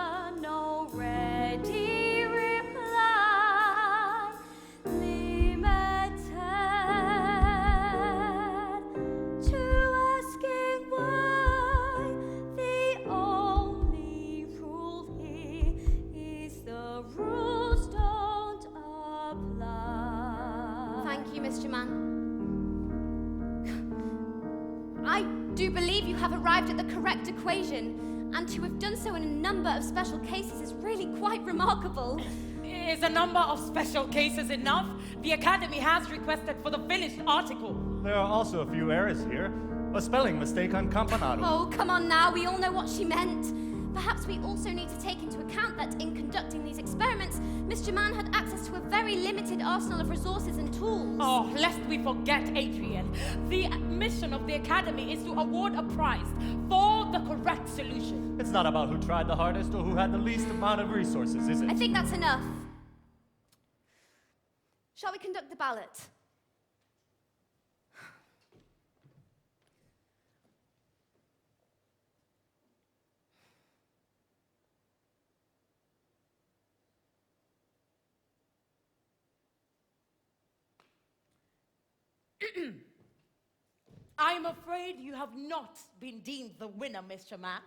Speaker 5: Mr. Mann. I do believe you have arrived at the correct equation, and to have done so in a number of special cases is really quite remarkable.
Speaker 3: Is a number of special cases enough? The Academy has requested for the finished article.
Speaker 2: There are also a few errors here. A spelling mistake on campanaro.
Speaker 5: Oh, come on now, we all know what she meant. Perhaps we also need to take into account that in conducting these experiments, Mr. Mann had access to a very limited arsenal of resources and tools.
Speaker 3: Oh, lest we forget, Adrian. The mission of the Academy is to award a prize for the correct solution.
Speaker 2: It's not about who tried the hardest or who had the least amount of resources, is it?
Speaker 5: I think that's enough. Shall we conduct the ballot?
Speaker 3: I'm afraid you have not been deemed the winner, Mr. Mann.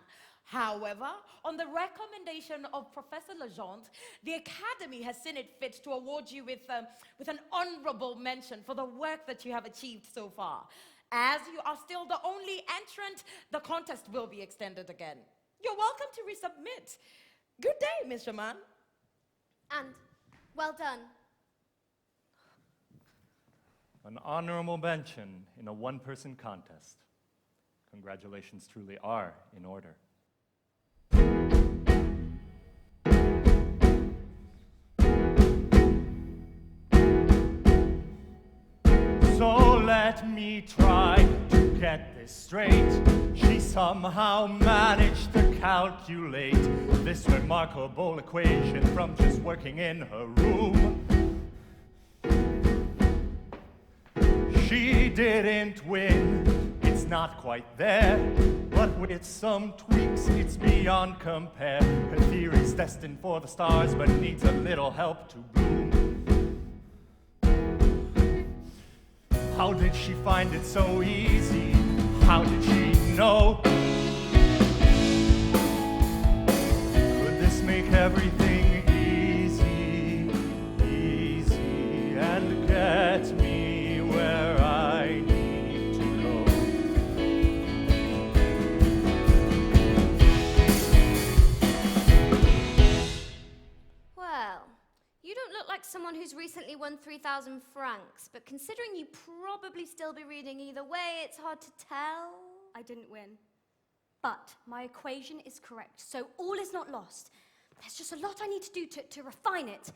Speaker 3: However, on the recommendation of Professor Legendre, the Academy has seen it fit to award you with an honorable mention for the work that you have achieved so far. As you are still the only entrant, the contest will be extended again. You're welcome to resubmit. Good day, Mr. Mann.
Speaker 5: And well done.
Speaker 2: An honorable mention in a one-person contest. Congratulations truly are in order. So let me try to get this straight. She somehow managed to calculate this remarkable equation from just working in her room. She didn't win, it's not quite there, but with some tweaks it's beyond compare. Her theory's destined for the stars, but needs a little help to bloom. How did she find it so easy? How did she know? Could this make everything easy, easy, and get me where I need to go?
Speaker 5: Well, you don't look like someone who's recently won 3,000 francs, but considering you probably still be reading either way, it's hard to tell.
Speaker 1: I didn't win. But my equation is correct, so all is not lost. There's just a lot I need to do to refine it.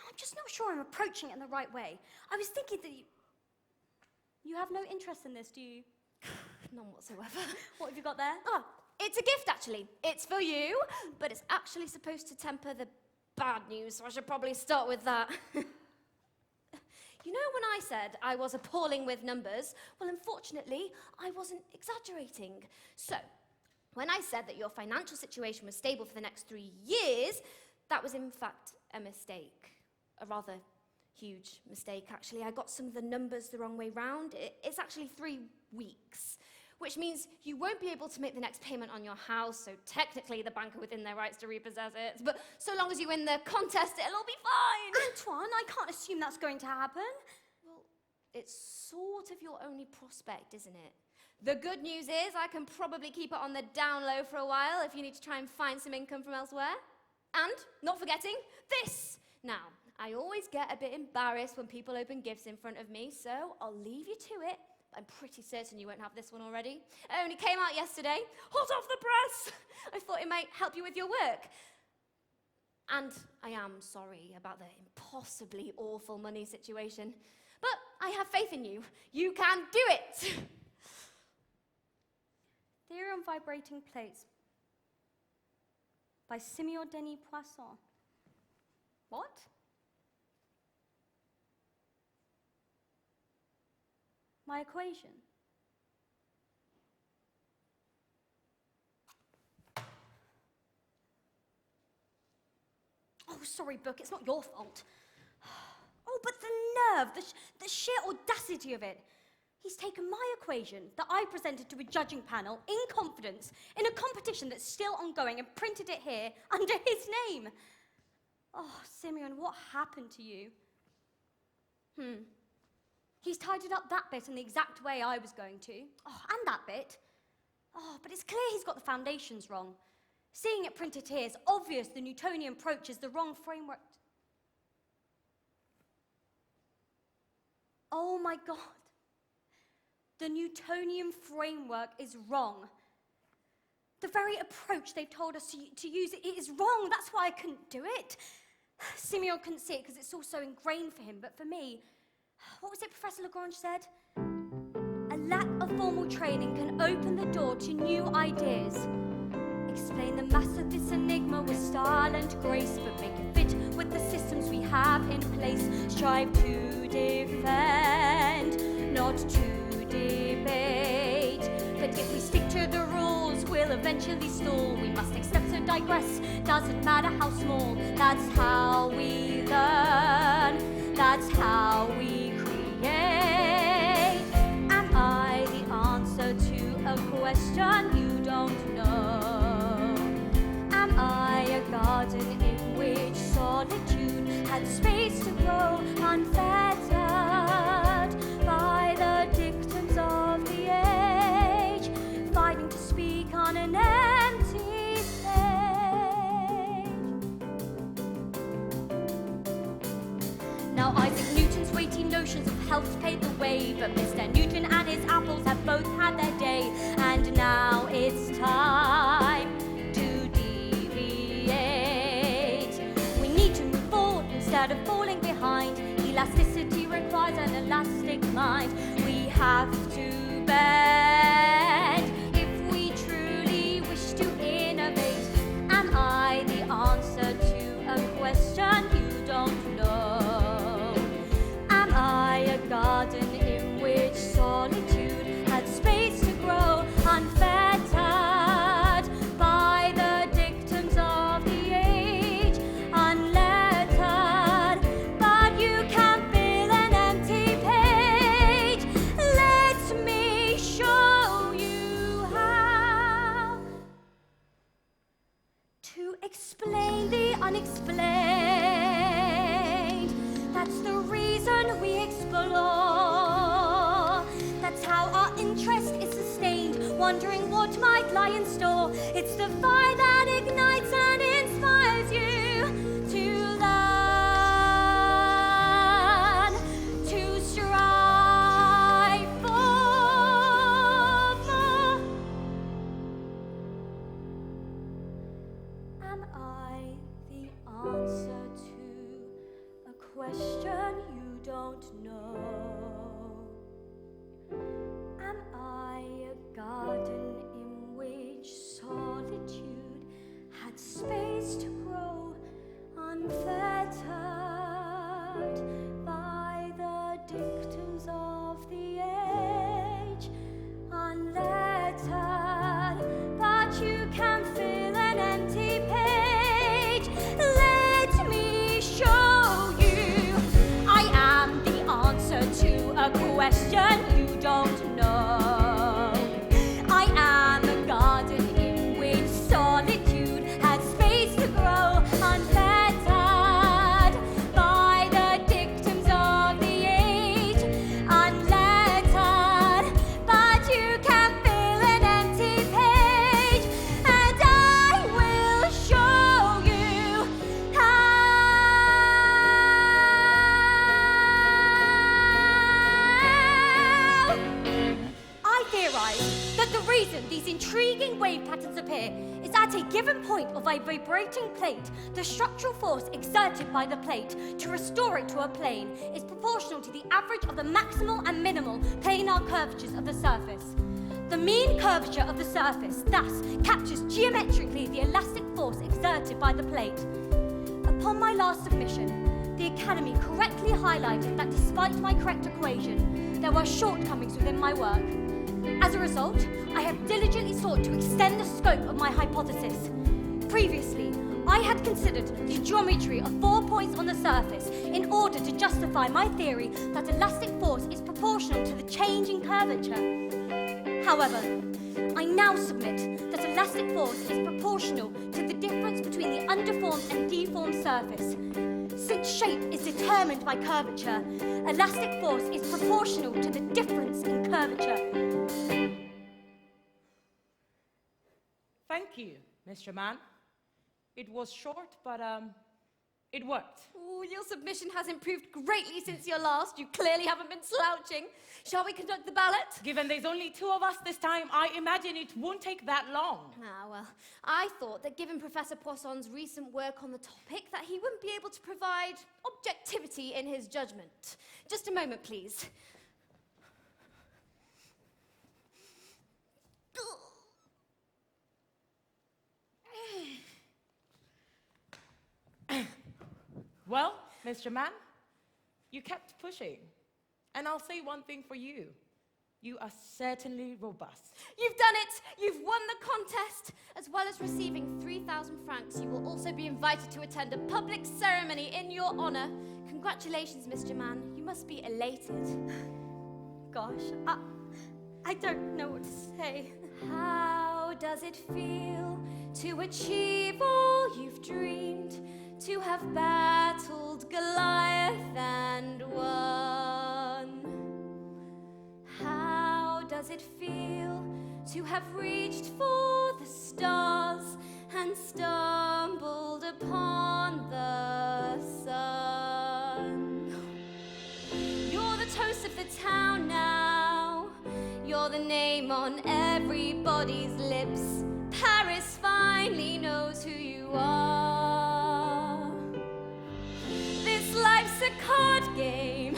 Speaker 1: I'm just not sure I'm approaching it in the right way. I was thinking that you have no interest in this, do you?
Speaker 5: None whatsoever.
Speaker 1: What have you got there?
Speaker 5: Oh, it's a gift, actually. It's for you, but it's actually supposed to temper the bad news, so I should probably start with that. You know when I said I was appalling with numbers? Well, unfortunately, I wasn't exaggerating. So, when I said that your financial situation was stable for the next 3 years, that was in fact a mistake. A rather huge mistake, actually. I got some of the numbers the wrong way round. It's actually 3 weeks, which means you won't be able to make the next payment on your house, so technically the bank are within their rights to repossess it. But so long as you win the contest, it'll all be fine.
Speaker 1: Antoine, I can't assume that's going to happen.
Speaker 5: Well, it's sort of your only prospect, isn't it? The good news is I can probably keep it on the down low for a while if you need to try and find some income from elsewhere. And, not forgetting, this! Now, I always get a bit embarrassed when people open gifts in front of me, so I'll leave you to it. I'm pretty certain you won't have this one already. It only came out yesterday, hot off the press. I thought it might help you with your work. And I am sorry about the impossibly awful money situation, but I have faith in you. You can do it.
Speaker 1: Theory on Vibrating Plates by Simeon Denis Poisson. What? My equation. Oh, sorry, book, it's not your fault. Oh, but the nerve, the sheer audacity of it. He's taken my equation that I presented to a judging panel in confidence in a competition that's still ongoing and printed it here under his name. Oh, Simeon, what happened to you? He's tidied up that bit in the exact way I was going to. Oh, and that bit. Oh, but it's clear he's got the foundations wrong. Seeing it printed here, it's obvious the Newtonian approach is the wrong framework. Oh my God. The Newtonian framework is wrong. The very approach they've told us to use it is wrong. That's why I couldn't do it. Simeon couldn't see it because it's all so ingrained for him, but for me, what was it Professor Lagrange said? A lack of formal training can open the door to new ideas. Explain the mass of this enigma with style and grace, but make it fit with the systems we have in place. Strive to defend, not to debate. But if we stick to the rules, we'll eventually stall. We must take steps to digress, doesn't matter how small. That's how we learn, that's how we create. Am I the answer to a question you don't know? Am I a garden in which solitude had space to grow unfettered by the dictums of the age, fighting to speak on an empty stage? Now Isaac Newton's weighty notions of health paved the way, but Mr. Newton and his apples have both had their day, and now it's time to deviate. We need to move forward instead of falling behind. Elasticity requires an elastic mind. We have to bend if we truly wish to innovate. Am I the answer to a question you don't know? Am I a garden in which solitude had space to grow unfettered by the dictums of the age, unlettered, but you can fill an empty page. Let me show you how to explain the unexplained. That's the reason we explore. That's how our interest is sustained, wondering what might lie in store. It's the fire that ignites and inspires you to learn, to strive for more. Am I the answer to a question you don't know? Am I a garden in which solitude had space to grow unfettered by the dictums of the age, unlettered, but you can fill an empty page. Let me show you I am the answer to a question you don't know. I am a garden in which solitude had space to grow unfettered by the dictums of the age, unlettered, but you can fill an empty page, and I will show you how. I theorize that the reason these intriguing wave patterns appear is at a given point of a vibrating plate, the structural force exerted by the plate to restore it to a plane is proportional to the average of the maximal and minimal planar curvatures of the surface. The mean curvature of the surface thus captures geometrically the elastic force exerted by the plate. Upon my last submission, the Academy correctly highlighted that despite my correct equation, there were shortcomings within my work. As a result, I have diligently sought to extend the scope of my hypothesis. Previously, I had considered the geometry of 4 points on the surface in order to justify my theory that elastic force is proportional to the change in curvature. However, I now submit that elastic force is proportional to the difference between the undeformed and deformed surface. Since shape is determined by curvature, elastic force is proportional to the difference in curvature.
Speaker 3: Thank you, Mr. Man. It was short, but it worked.
Speaker 5: Ooh, your submission has improved greatly since your last. You clearly haven't been slouching. Shall we conduct the ballot?
Speaker 3: Given there's only 2 of us this time, I imagine it won't take that long.
Speaker 5: Ah, well, I thought that given Professor Poisson's recent work on the topic, that he wouldn't be able to provide objectivity in his judgment. Just a moment, please.
Speaker 3: Well, Mr. Man, you kept pushing. And I'll say one thing for you. You are certainly robust.
Speaker 5: You've done it! You've won the contest! As well as receiving 3,000 francs, you will also be invited to attend a public ceremony in your honor. Congratulations, Mr. Man. You must be elated.
Speaker 1: Gosh, I don't know what to say.
Speaker 5: How does it feel to achieve all you've dreamed? To have battled Goliath and won? How does it feel to have reached for the stars and stumbled upon the sun? You're the toast of the town now. You're the name on everybody's lips. Paris finally knows who you are. This life's a card game,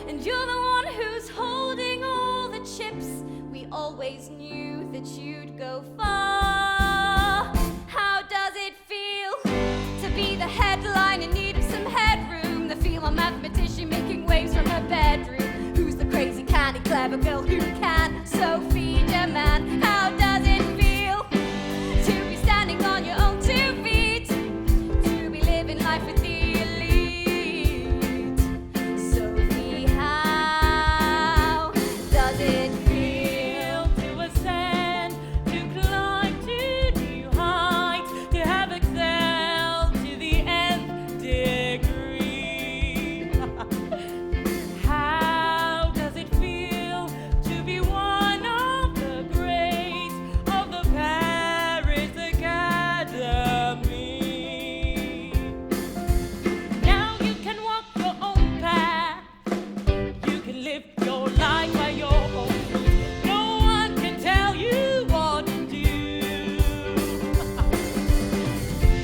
Speaker 5: and you're the one who's holding all the chips. We always knew that you'd go far. How does it feel to be the headline in need of some headroom? The female mathematician making waves from her bedroom. Who's the crazy, canny, clever girl who can so feed a man? How does it feel to be standing on your own 2 feet? To be living life with the elite? Sophie, how does it feel
Speaker 3: To ascend, to climb to new heights, to have excelled to the nth degree. How does it feel to be one of the greats of the Paris Academy? Now you can walk your own path. You can live your life by your own rules. No one can tell you what to do.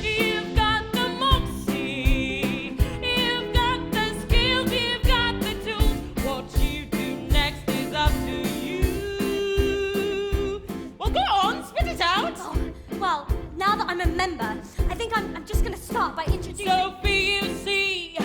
Speaker 3: You've got the moxie, you've got the skills, you've got the tools. What you do next is up to you. Well, go on, spit it out.
Speaker 1: Oh, well, now that I'm a member, I think I'm just going to start by introducing...
Speaker 3: Sophie, you see,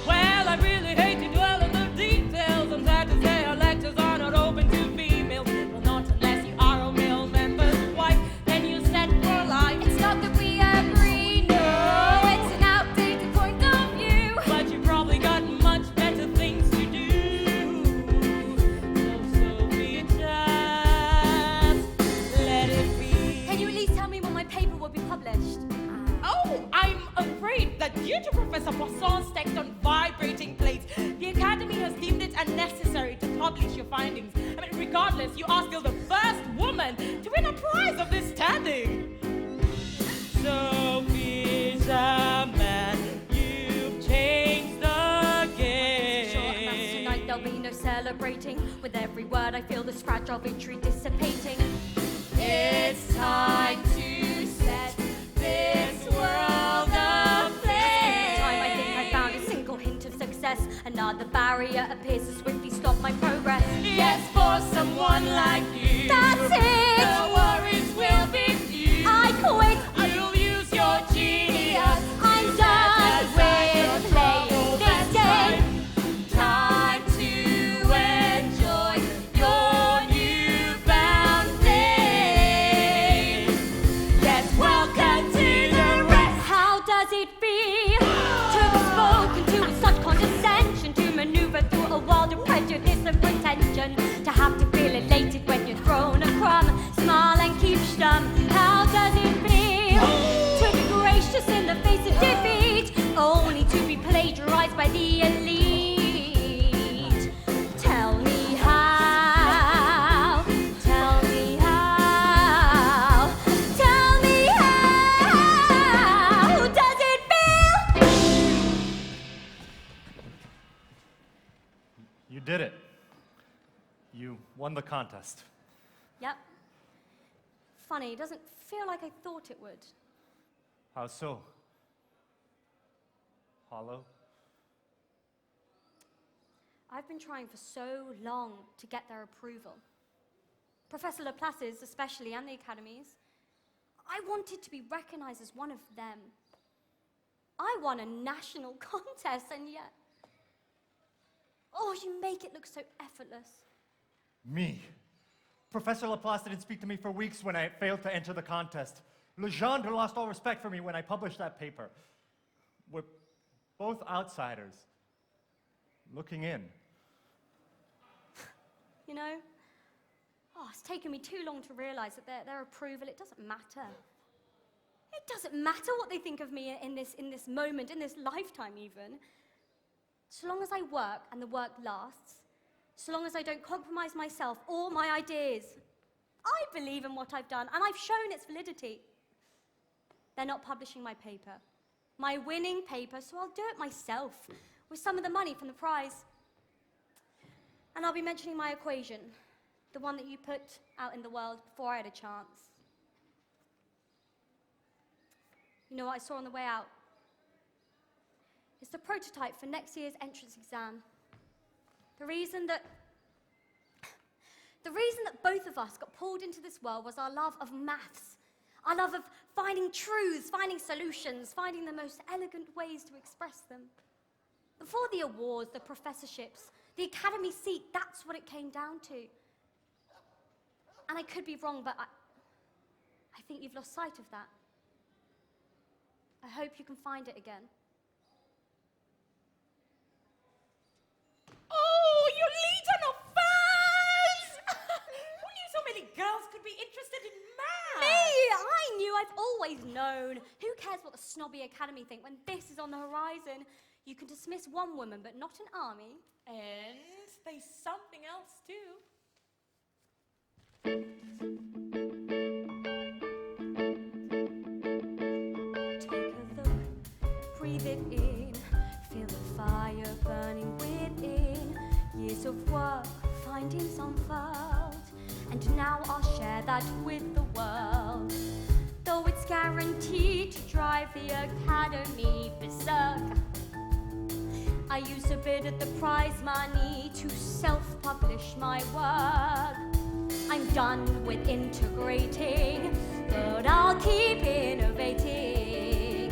Speaker 3: well, I really hate to dwell on the details. I'm sad to say our lectures are not open to females. Well, not unless you are a male member's wife, then you're set for life.
Speaker 5: It's not that we agree, no, it's an outdated point of view.
Speaker 3: But you probably got much better things to do. So, Sophie, just let it be.
Speaker 1: Can you at least tell me when my paper will be published?
Speaker 3: Oh, I'm afraid that due to Professor Poisson's text on vibrating plates, the Academy has deemed it unnecessary to publish your findings. I mean, regardless, you are still the first woman to win a prize of this standing. Sophie's a man, you've changed the game.
Speaker 1: Sure, and that's tonight there'll be no celebrating. With every word I feel this fragile victory dissipating.
Speaker 5: It's time to set this world aflame.
Speaker 1: Time I think I found a single hint of success. Another barrier appears to swiftly stop my progress.
Speaker 3: Yes, for someone like you,
Speaker 1: That's it!
Speaker 3: the worries will be few.
Speaker 1: I quit!
Speaker 3: You'll use your genius.
Speaker 1: I'm done with playing this game.
Speaker 5: Time to enjoy your newfound fame. Yes, welcome to the rest.
Speaker 1: How does it feel to be spoken to with such condescension? To maneuver through a world of prejudice and pretension? To have to feel elated when you're thrown a crumb?
Speaker 2: You did it. You won the contest.
Speaker 1: Yep. Funny, doesn't feel like I thought it would.
Speaker 2: How so? Hollow?
Speaker 1: I've been trying for so long to get their approval. Professor Laplace's especially, and the Academy's. I wanted to be recognized as one of them. I won a national contest, and yet... Oh, you make it look so effortless.
Speaker 2: Me? Professor Laplace didn't speak to me for weeks when I failed to enter the contest. Legendre lost all respect for me when I published that paper. We're both outsiders, looking in.
Speaker 1: You know, it's taken me too long to realize that their approval, it doesn't matter. It doesn't matter what they think of me in this moment, in this lifetime even. So long as I work and the work lasts, so long as I don't compromise myself or my ideas, I believe in what I've done, and I've shown its validity. They're not publishing my paper, my winning paper, so I'll do it myself with some of the money from the prize. And I'll be mentioning my equation, the one that you put out in the world before I had a chance. You know what I saw on the way out? It's the prototype for next year's entrance exam. The reason that both of us got pulled into this world was our love of maths, our love of finding truths, finding solutions, finding the most elegant ways to express them. Before the awards, the professorships, the academy seat, that's what it came down to. And I could be wrong, but I think you've lost sight of that. I hope you can find it again.
Speaker 3: Oh, you legion of fans! Who knew so many girls could be interested in math?
Speaker 1: Me! I knew, I've always known. Who cares what the snobby academy think when this is on the horizon? You can dismiss one woman, but not an army.
Speaker 3: And there's something else too.
Speaker 1: Take a look, breathe it in, feel the fire burning within. Years of work, findings unfurled, and now I'll share that with the world. Though it's guaranteed to drive the academy berserk, I use a bit of the prize money to self-publish my work. I'm done with integrating, but I'll keep innovating.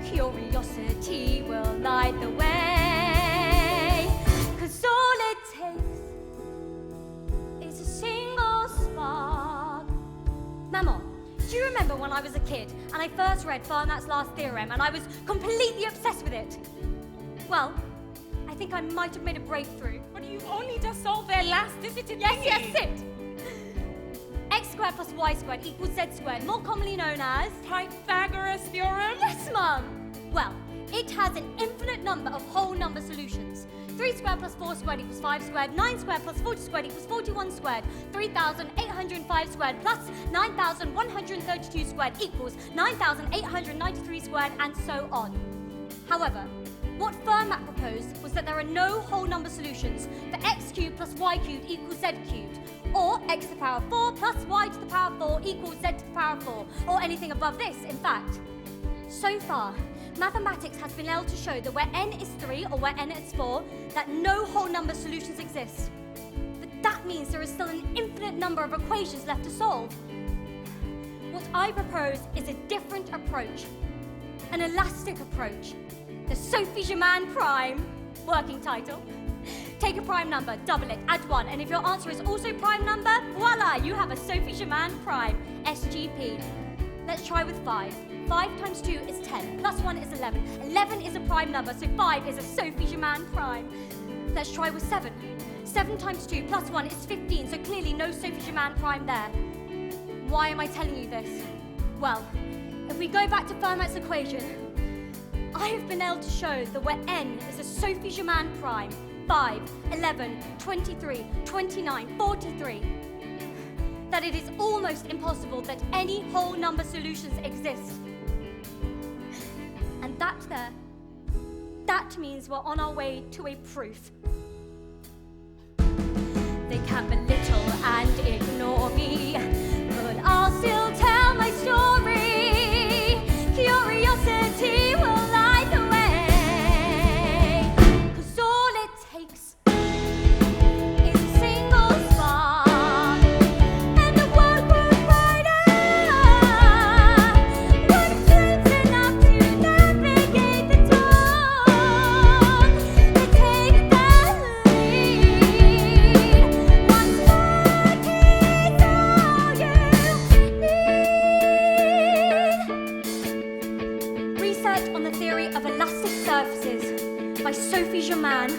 Speaker 1: Curiosity will light the way, 'cause all it takes is a single spark. Maman, do you remember when I was a kid and I first read Fermat's Last Theorem and I was completely obsessed with it? Well, I think I might have made a breakthrough.
Speaker 3: But you only just solved their elasticity thingy.
Speaker 1: Yes, it! X squared plus y squared equals z squared, more commonly known as...
Speaker 3: Pythagoras theorem?
Speaker 1: Yes, Mum! Well, it has an infinite number of whole number solutions. 3 squared plus 4 squared equals 5 squared, 9 squared plus 40 squared equals 41 squared, 3,805 squared plus 9,132 squared equals 9,893 squared, and so on. However, what Fermat proposed was that there are no whole number solutions for x cubed plus y cubed equals z cubed, or x to the power of 4 plus y to the power of 4 equals z to the power of 4, or anything above this, in fact. So far, mathematics has been able to show that where n is 3 or where n is 4, that no whole number solutions exist. But that means there is still an infinite number of equations left to solve. What I propose is a different approach, an elastic approach. The Sophie-Germain prime, working title. Take a prime number, double it, add 1, and if your answer is also prime number, voila, you have a Sophie-Germain prime, SGP. Let's try with 5. 5 times 2 is 10, plus 1 is 11. 11 is a prime number, so 5 is a Sophie-Germain prime. Let's try with 7. 7 times 2 plus 1 is 15, so clearly no Sophie-Germain prime there. Why am I telling you this? Well, if we go back to Fermat's equation, I have been able to show that where n is a Sophie-Germain prime, 5, 11, 23, 29, 43, that it is almost impossible that any whole number solutions exist. And that means we're on our way to a proof. They can belittle and ignore me, but I'll still tell my story. Curiosity will light the way, 'cause all it takes is a single spark, and the world will brighter. One flame's enough to navigate the dark. They take the lead. One spark is all you need. Research on the theory of elastic surfaces by Sophie Germain.